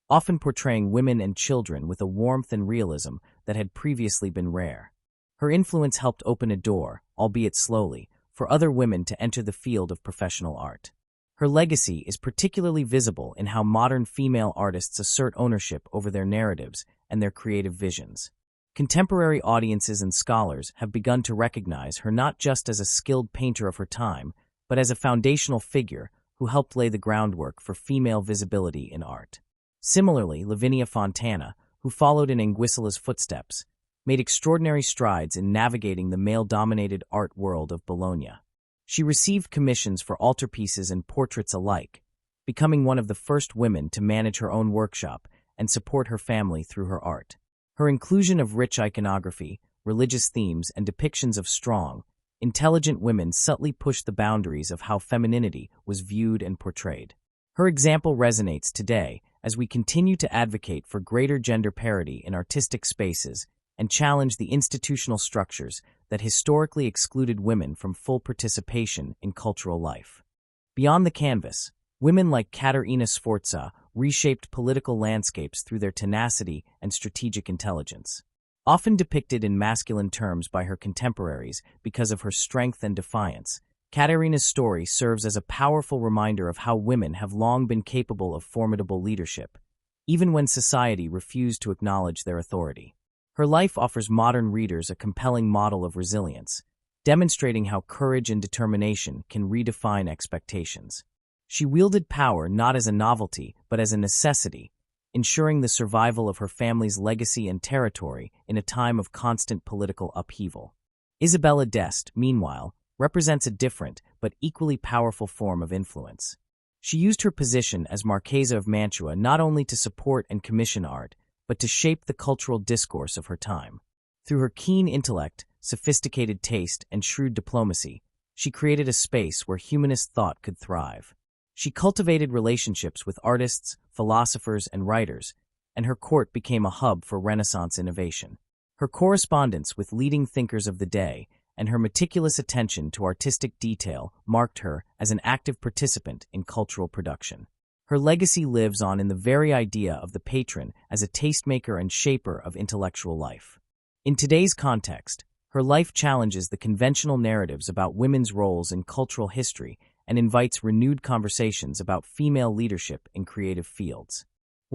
often portraying women and children with a warmth and realism that had previously been rare. Her influence helped open a door, albeit slowly, for other women to enter the field of professional art. Her legacy is particularly visible in how modern female artists assert ownership over their narratives and their creative visions. Contemporary audiences and scholars have begun to recognize her not just as a skilled painter of her time, but as a foundational figure who helped lay the groundwork for female visibility in art. Similarly, Lavinia Fontana, who followed in Anguissola's footsteps, made extraordinary strides in navigating the male-dominated art world of Bologna. She received commissions for altarpieces and portraits alike, becoming one of the first women to manage her own workshop and support her family through her art. Her inclusion of rich iconography, religious themes, and depictions of strong, intelligent women subtly pushed the boundaries of how femininity was viewed and portrayed. Her example resonates today as we continue to advocate for greater gender parity in artistic spaces and challenge the institutional structures that historically excluded women from full participation in cultural life. Beyond the canvas, women like Caterina Sforza reshaped political landscapes through their tenacity and strategic intelligence. Often depicted in masculine terms by her contemporaries because of her strength and defiance, Caterina's story serves as a powerful reminder of how women have long been capable of formidable leadership, even when society refused to acknowledge their authority. Her life offers modern readers a compelling model of resilience, demonstrating how courage and determination can redefine expectations. She wielded power not as a novelty, but as a necessity, ensuring the survival of her family's legacy and territory in a time of constant political upheaval. Isabella d'Este, meanwhile, represents a different but equally powerful form of influence. She used her position as Marchesa of Mantua not only to support and commission art, but to shape the cultural discourse of her time. Through her keen intellect, sophisticated taste, and shrewd diplomacy, she created a space where humanist thought could thrive. She cultivated relationships with artists, philosophers, and writers, and her court became a hub for Renaissance innovation. Her correspondence with leading thinkers of the day and her meticulous attention to artistic detail marked her as an active participant in cultural production. Her legacy lives on in the very idea of the patron as a tastemaker and shaper of intellectual life. In today's context, her life challenges the conventional narratives about women's roles in cultural history and invites renewed conversations about female leadership in creative fields.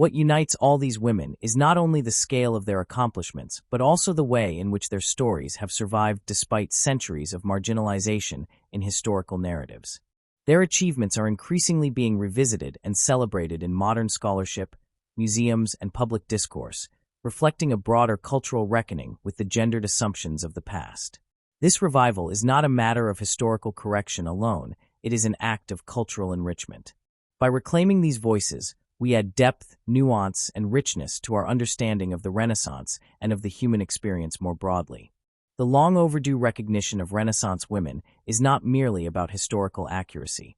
What unites all these women is not only the scale of their accomplishments, but also the way in which their stories have survived despite centuries of marginalization in historical narratives. Their achievements are increasingly being revisited and celebrated in modern scholarship, museums, and public discourse, reflecting a broader cultural reckoning with the gendered assumptions of the past. This revival is not a matter of historical correction alone, it is an act of cultural enrichment. By reclaiming these voices, we add depth, nuance, and richness to our understanding of the Renaissance and of the human experience more broadly. The long overdue recognition of Renaissance women is not merely about historical accuracy.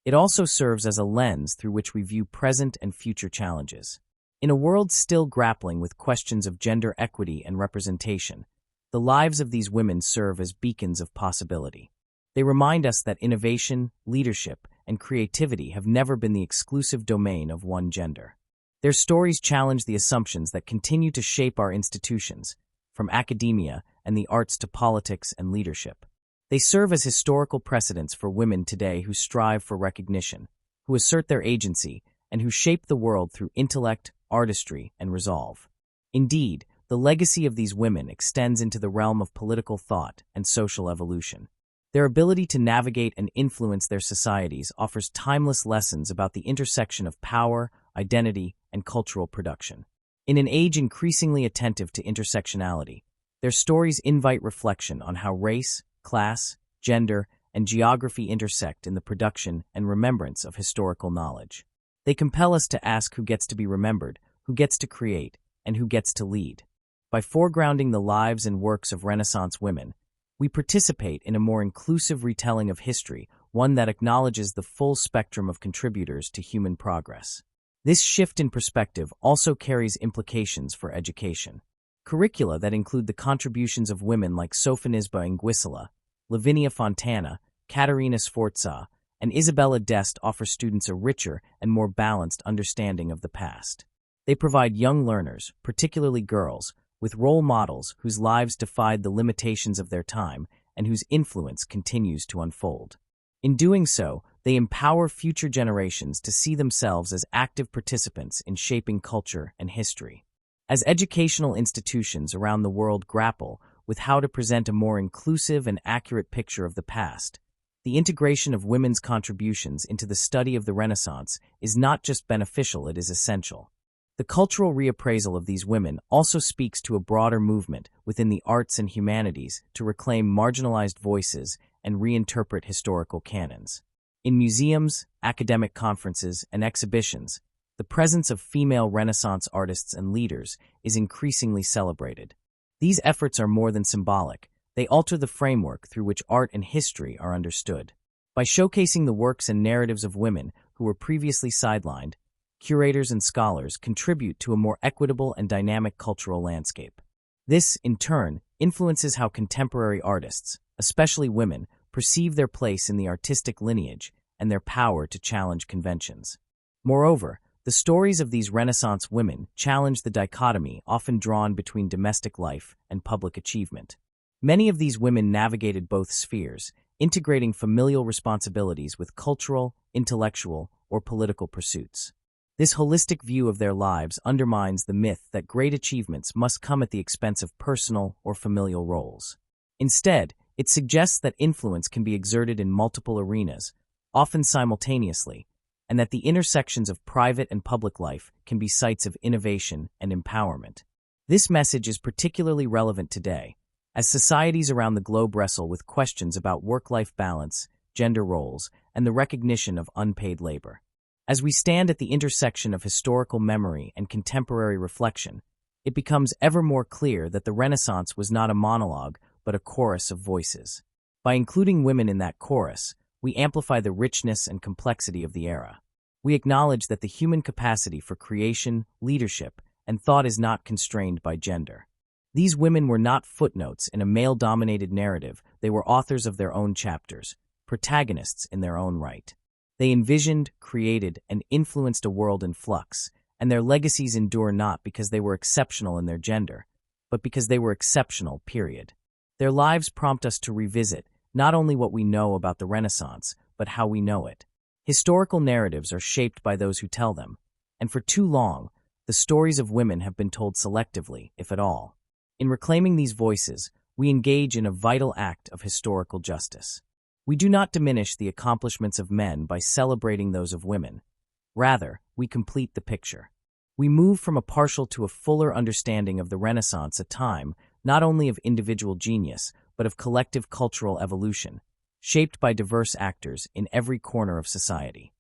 It also serves as a lens through which we view present and future challenges. In a world still grappling with questions of gender equity and representation, the lives of these women serve as beacons of possibility. They remind us that innovation, leadership, and creativity have never been the exclusive domain of one gender. Their stories challenge the assumptions that continue to shape our institutions, from academia and the arts to politics and leadership. They serve as historical precedents for women today who strive for recognition, who assert their agency, and who shape the world through intellect, artistry, and resolve. Indeed, the legacy of these women extends into the realm of political thought and social evolution. Their ability to navigate and influence their societies offers timeless lessons about the intersection of power, identity, and cultural production. In an age increasingly attentive to intersectionality, their stories invite reflection on how race, class, gender, and geography intersect in the production and remembrance of historical knowledge. They compel us to ask who gets to be remembered, who gets to create, and who gets to lead. By foregrounding the lives and works of Renaissance women, we participate in a more inclusive retelling of history, one that acknowledges the full spectrum of contributors to human progress. This shift in perspective also carries implications for education. Curricula that include the contributions of women like Sofonisba Anguissola, Lavinia Fontana, Caterina Sforza, and Isabella offer students a richer and more balanced understanding of the past. They provide young learners, particularly girls, with role models whose lives defied the limitations of their time and whose influence continues to unfold. In doing so, they empower future generations to see themselves as active participants in shaping culture and history. As educational institutions around the world grapple with how to present a more inclusive and accurate picture of the past, the integration of women's contributions into the study of the Renaissance is not just beneficial, it is essential. The cultural reappraisal of these women also speaks to a broader movement within the arts and humanities to reclaim marginalized voices and reinterpret historical canons. In museums, academic conferences, and exhibitions, the presence of female Renaissance artists and leaders is increasingly celebrated. These efforts are more than symbolic. They alter the framework through which art and history are understood. By showcasing the works and narratives of women who were previously sidelined, curators and scholars contribute to a more equitable and dynamic cultural landscape. This, in turn, influences how contemporary artists, especially women, perceive their place in the artistic lineage and their power to challenge conventions. Moreover, the stories of these Renaissance women challenge the dichotomy often drawn between domestic life and public achievement. Many of these women navigated both spheres, integrating familial responsibilities with cultural, intellectual, or political pursuits. This holistic view of their lives undermines the myth that great achievements must come at the expense of personal or familial roles. Instead, it suggests that influence can be exerted in multiple arenas, often simultaneously, and that the intersections of private and public life can be sites of innovation and empowerment. This message is particularly relevant today, as societies around the globe wrestle with questions about work-life balance, gender roles, and the recognition of unpaid labor. As we stand at the intersection of historical memory and contemporary reflection, it becomes ever more clear that the Renaissance was not a monologue, but a chorus of voices. By including women in that chorus, we amplify the richness and complexity of the era. We acknowledge that the human capacity for creation, leadership, and thought is not constrained by gender. These women were not footnotes in a male-dominated narrative, they were authors of their own chapters, protagonists in their own right. They envisioned, created, and influenced a world in flux, and their legacies endure not because they were exceptional in their gender, but because they were exceptional, period. Their lives prompt us to revisit not only what we know about the Renaissance, but how we know it. Historical narratives are shaped by those who tell them, and for too long, the stories of women have been told selectively, if at all. In reclaiming these voices, we engage in a vital act of historical justice. We do not diminish the accomplishments of men by celebrating those of women. Rather, we complete the picture. We move from a partial to a fuller understanding of the Renaissance, a time not only of individual genius, but of collective cultural evolution, shaped by diverse actors in every corner of society.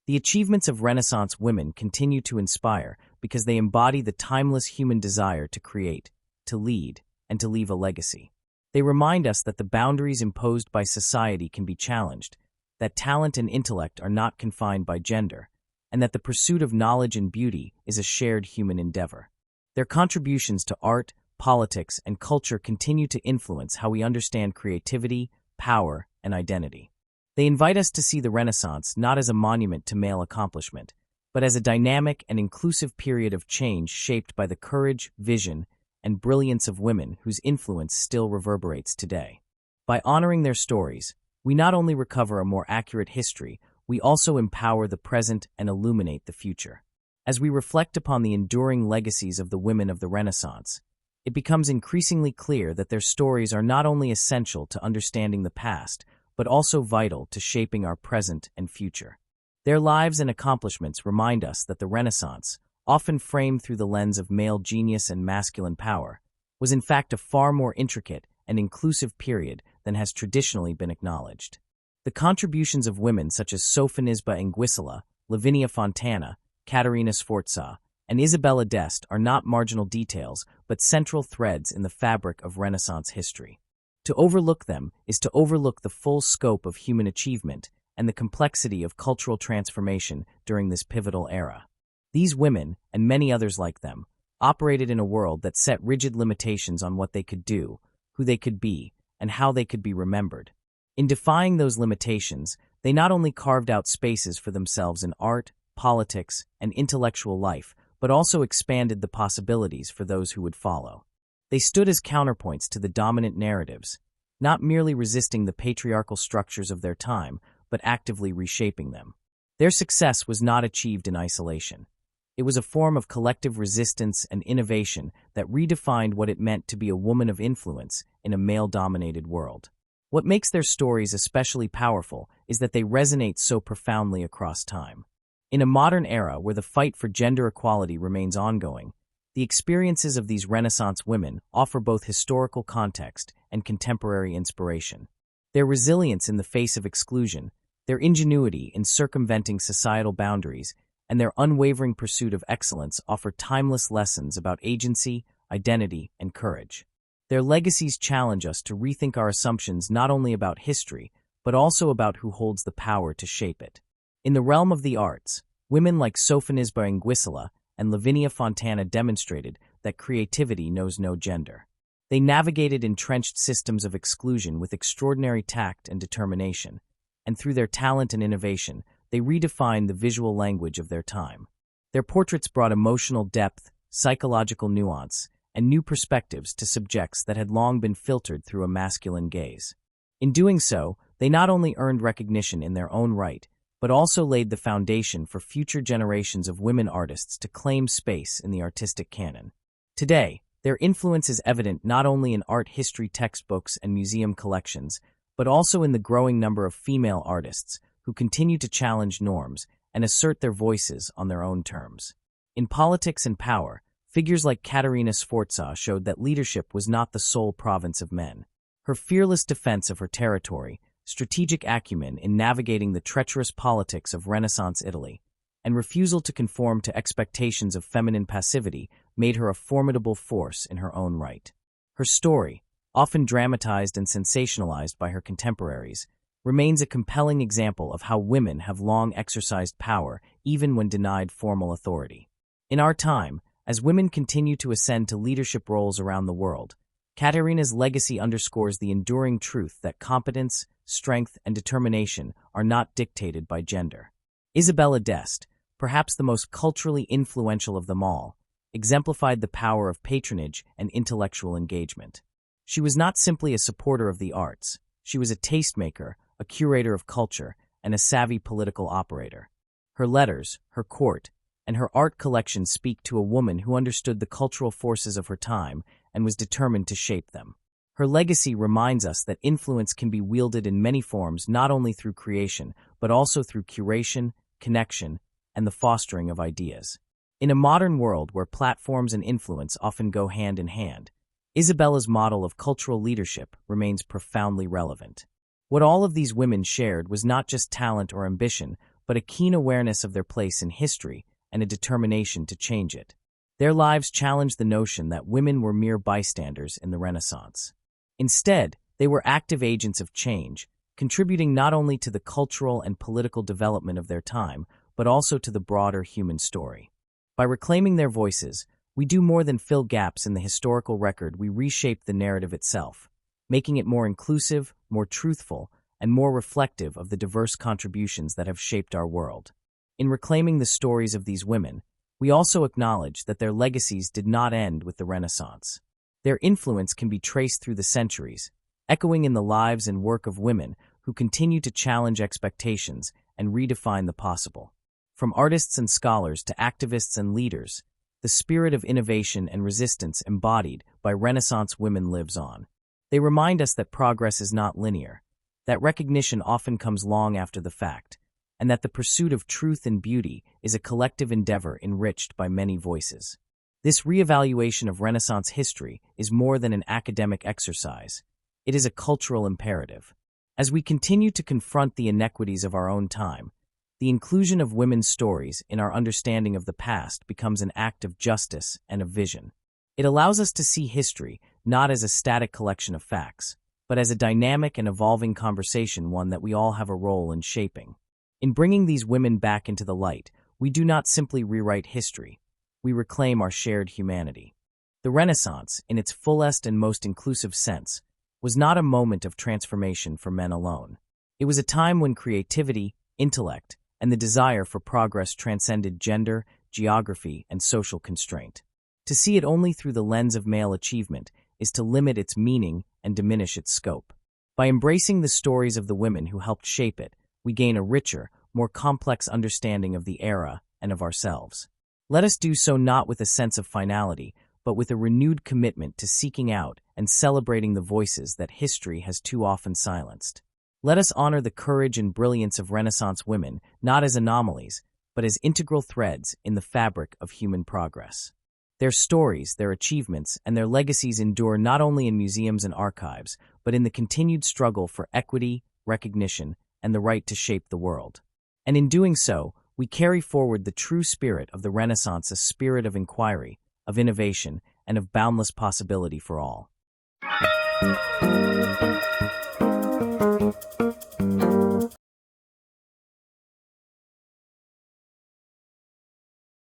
The achievements of Renaissance women continue to inspire because they embody the timeless human desire to create, to lead, and to leave a legacy. They remind us that the boundaries imposed by society can be challenged, that talent and intellect are not confined by gender, and that the pursuit of knowledge and beauty is a shared human endeavor. Their contributions to art, politics, and culture continue to influence how we understand creativity, power, and identity. They invite us to see the Renaissance not as a monument to male accomplishment, but as a dynamic and inclusive period of change shaped by the courage, vision, and brilliance of women whose influence still reverberates today. By honoring their stories, we not only recover a more accurate history, we also empower the present and illuminate the future. As we reflect upon the enduring legacies of the women of the Renaissance, it becomes increasingly clear that their stories are not only essential to understanding the past, but also vital to shaping our present and future. Their lives and accomplishments remind us that the Renaissance, often framed through the lens of male genius and masculine power, was in fact a far more intricate and inclusive period than has traditionally been acknowledged. The contributions of women such as Sofonisba Anguissola, Lavinia Fontana, Caterina Sforza, and Isabella d'Este are not marginal details, but central threads in the fabric of Renaissance history. To overlook them is to overlook the full scope of human achievement and the complexity of cultural transformation during this pivotal era. These women, and many others like them, operated in a world that set rigid limitations on what they could do, who they could be, and how they could be remembered. In defying those limitations, they not only carved out spaces for themselves in art, politics, and intellectual life, but also expanded the possibilities for those who would follow. They stood as counterpoints to the dominant narratives, not merely resisting the patriarchal structures of their time, but actively reshaping them. Their success was not achieved in isolation. It was a form of collective resistance and innovation that redefined what it meant to be a woman of influence in a male-dominated world. What makes their stories especially powerful is that they resonate so profoundly across time. In a modern era where the fight for gender equality remains ongoing, the experiences of these Renaissance women offer both historical context and contemporary inspiration. Their resilience in the face of exclusion, their ingenuity in circumventing societal boundaries, and their unwavering pursuit of excellence offer timeless lessons about agency, identity, and courage. Their legacies challenge us to rethink our assumptions not only about history, but also about who holds the power to shape it. In the realm of the arts, women like Sofonisba Anguissola and Lavinia Fontana demonstrated that creativity knows no gender. They navigated entrenched systems of exclusion with extraordinary tact and determination, and through their talent and innovation, they redefined the visual language of their time. Their portraits brought emotional depth, psychological nuance, and new perspectives to subjects that had long been filtered through a masculine gaze. In doing so, they not only earned recognition in their own right, but also laid the foundation for future generations of women artists to claim space in the artistic canon. Today, their influence is evident not only in art history textbooks and museum collections, but also in the growing number of female artists who continue to challenge norms and assert their voices on their own terms. In politics and power, figures like Caterina Sforza showed that leadership was not the sole province of men. Her fearless defense of her territory, strategic acumen in navigating the treacherous politics of Renaissance Italy, and refusal to conform to expectations of feminine passivity made her a formidable force in her own right. Her story, often dramatized and sensationalized by her contemporaries, remains a compelling example of how women have long exercised power even when denied formal authority. In our time, as women continue to ascend to leadership roles around the world, Caterina's legacy underscores the enduring truth that competence, strength, and determination are not dictated by gender. Isabella d'Este, perhaps the most culturally influential of them all, exemplified the power of patronage and intellectual engagement. She was not simply a supporter of the arts, she was a tastemaker, a curator of culture, and a savvy political operator. Her letters, her court, and her art collections speak to a woman who understood the cultural forces of her time and was determined to shape them. Her legacy reminds us that influence can be wielded in many forms, not only through creation, but also through curation, connection, and the fostering of ideas. In a modern world where platforms and influence often go hand in hand, Isabella's model of cultural leadership remains profoundly relevant. What all of these women shared was not just talent or ambition, but a keen awareness of their place in history and a determination to change it. Their lives challenged the notion that women were mere bystanders in the Renaissance. Instead, they were active agents of change, contributing not only to the cultural and political development of their time, but also to the broader human story. By reclaiming their voices, we do more than fill gaps in the historical record. We reshape the narrative itself, making it more inclusive, more truthful, and more reflective of the diverse contributions that have shaped our world. In reclaiming the stories of these women, we also acknowledge that their legacies did not end with the Renaissance. Their influence can be traced through the centuries, echoing in the lives and work of women who continue to challenge expectations and redefine the possible. From artists and scholars to activists and leaders, the spirit of innovation and resistance embodied by Renaissance women lives on. They remind us that progress is not linear, that recognition often comes long after the fact, and that the pursuit of truth and beauty is a collective endeavor enriched by many voices. This reevaluation of Renaissance history is more than an academic exercise. It is a cultural imperative. As we continue to confront the inequities of our own time, the inclusion of women's stories in our understanding of the past becomes an act of justice and of vision. It allows us to see history not as a static collection of facts, but as a dynamic and evolving conversation, one that we all have a role in shaping. In bringing these women back into the light, we do not simply rewrite history. We reclaim our shared humanity. The Renaissance, in its fullest and most inclusive sense, was not a moment of transformation for men alone. It was a time when creativity, intellect, and the desire for progress transcended gender, geography, and social constraint. To see it only through the lens of male achievement is to limit its meaning and diminish its scope. By embracing the stories of the women who helped shape it, we gain a richer, more complex understanding of the era and of ourselves. Let us do so not with a sense of finality, but with a renewed commitment to seeking out and celebrating the voices that history has too often silenced. Let us honor the courage and brilliance of Renaissance women, not as anomalies, but as integral threads in the fabric of human progress. Their stories, their achievements, and their legacies endure not only in museums and archives, but in the continued struggle for equity, recognition, and the right to shape the world. And in doing so, we carry forward the true spirit of the Renaissance, a spirit of inquiry, of innovation, and of boundless possibility for all.